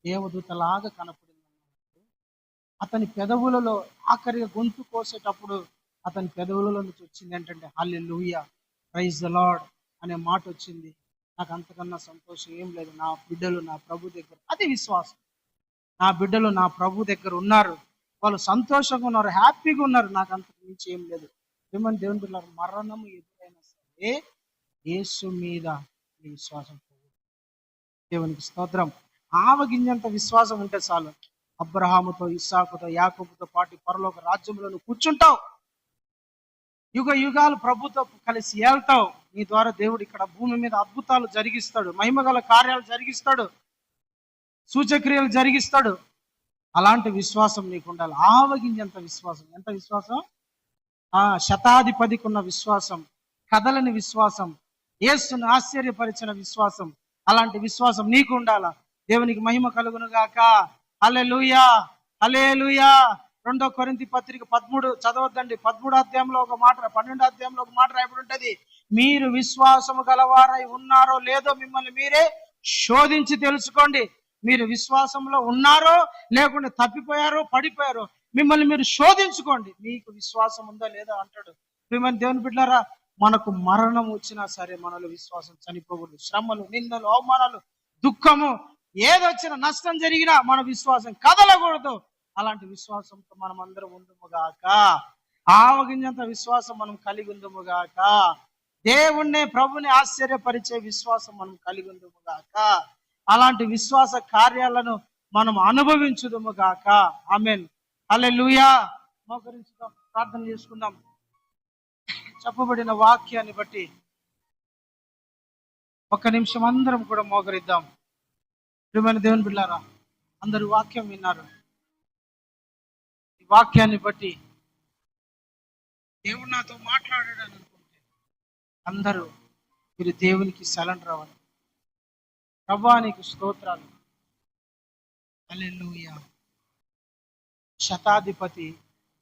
దేవదూతలాగా కనపడింది, అతని పెదవులలో ఆఖరిగా గొంతు కోసేటప్పుడు అతని పెదవులలో నుంచి వచ్చింది ఏంటంటే హల్లెలూయా, ప్రైజ్ ద లార్డ్ అనే మాట వచ్చింది. నాకు అంతకన్నా సంతోషం ఏం లేదు. నా బిడ్డలు నా ప్రభు దగ్గర, అది విశ్వాసం. నా బిడ్డలు నా ప్రభు దగ్గర ఉన్నారు, వాళ్ళు సంతోషంగా ఉన్నారు, హ్యాపీగా ఉన్నారు, నాకు అంతకు మించి ఏం లేదు. ఏమని దేవుని బిడ్డలారా, మరణం ఎదురైనా సరే యేసు మీద విశ్వాసం. దేవునికి స్తోత్రం. ఆవగింజంత విశ్వాసం ఉంటే చాలు, అబ్రహాముతో, ఇస్సాకుతో, యాకోబుతో పాటు పరలోక రాజ్యంలో నువ్వు కూర్చుంటావు, యుగ యుగాలు ప్రభుతో కలిసి వెళ్తావు. నీ ద్వారా దేవుడు ఇక్కడ భూమి మీద అద్భుతాలు జరిగిస్తాడు, మహిమగల కార్యాలు జరిగిస్తాడు, సూచక్రియలు జరిగిస్తాడు. అలాంటి విశ్వాసం నీకు ఉండాలి. ఆవగింజంత విశ్వాసం. ఎంత విశ్వాసం? శతాధిపతికి ఉన్న విశ్వాసం, కదలని విశ్వాసం, యేసును ఆశ్చర్యపరిచిన విశ్వాసం. అలాంటి విశ్వాసం నీకు ఉండాలా. దేవునికి మహిమ కలుగును గాక. హల్లెలూయా, హల్లెలూయా. 2 కొరింథీ పత్రిక 13 చదవద్దండి. 13వ అధ్యాయంలో ఒక మాట, 12వ అధ్యాయంలో ఒక మాట రాయబడి ఉంటది, మీరు విశ్వాసము గలవారై ఉన్నారో లేదో మిమ్మల్ని మీరే శోధించి తెలుసుకోండి. మీరు విశ్వాసంలో ఉన్నారో లేకుంటే తప్పిపోయారో పడిపోయారో మిమ్మల్ని మీరు శోధించుకోండి, మీకు విశ్వాసం ఉందా లేదా అంటాడు. మిమ్మల్ని దేవుని బిడ్డలారా, మనకు మరణం వచ్చినా సరే మనలో విశ్వాసం చనిపోకూడదు. శ్రమలు, నిందలు, అవమానాలు, దుఃఖము, ఏదొచ్చినా, నష్టం జరిగినా మన విశ్వాసం కదలకూడదు. అలాంటి విశ్వాసంతో మనం అందరం ఉందుముగాక. ఆవగింజంత విశ్వాసం మనం కలిగి ఉందుముగాక. దేవుణ్ణి, ప్రభుని ఆశ్చర్యపరిచే విశ్వాసం మనం కలిగి ఉందుముగాక. అలాంటి విశ్వాస కార్యాలను మనం అనుభవించుదుముగాక. ఆమేన్. హల్లెలూయా. మోకరించుదాం, ప్రార్థన చేసుకుందాం. చెప్పబడిన వాక్యాన్ని బట్టి 1 నిమిషం అందరం కూడా మోకరిద్దాం. ప్రియమైన దేవుని బిడ్డలారా, అందరూ వాక్యం విన్నారు. ఈ వాక్యాన్ని బట్టి దేవుడు నాతో మాట్లాడాడు అనుకుంటే అందరూ మీరు దేవునికి సరెండర్ అవ్వాలి. ప్రభువా నీకు స్తోత్రాలు. హల్లెలూయా. శతాధిపతి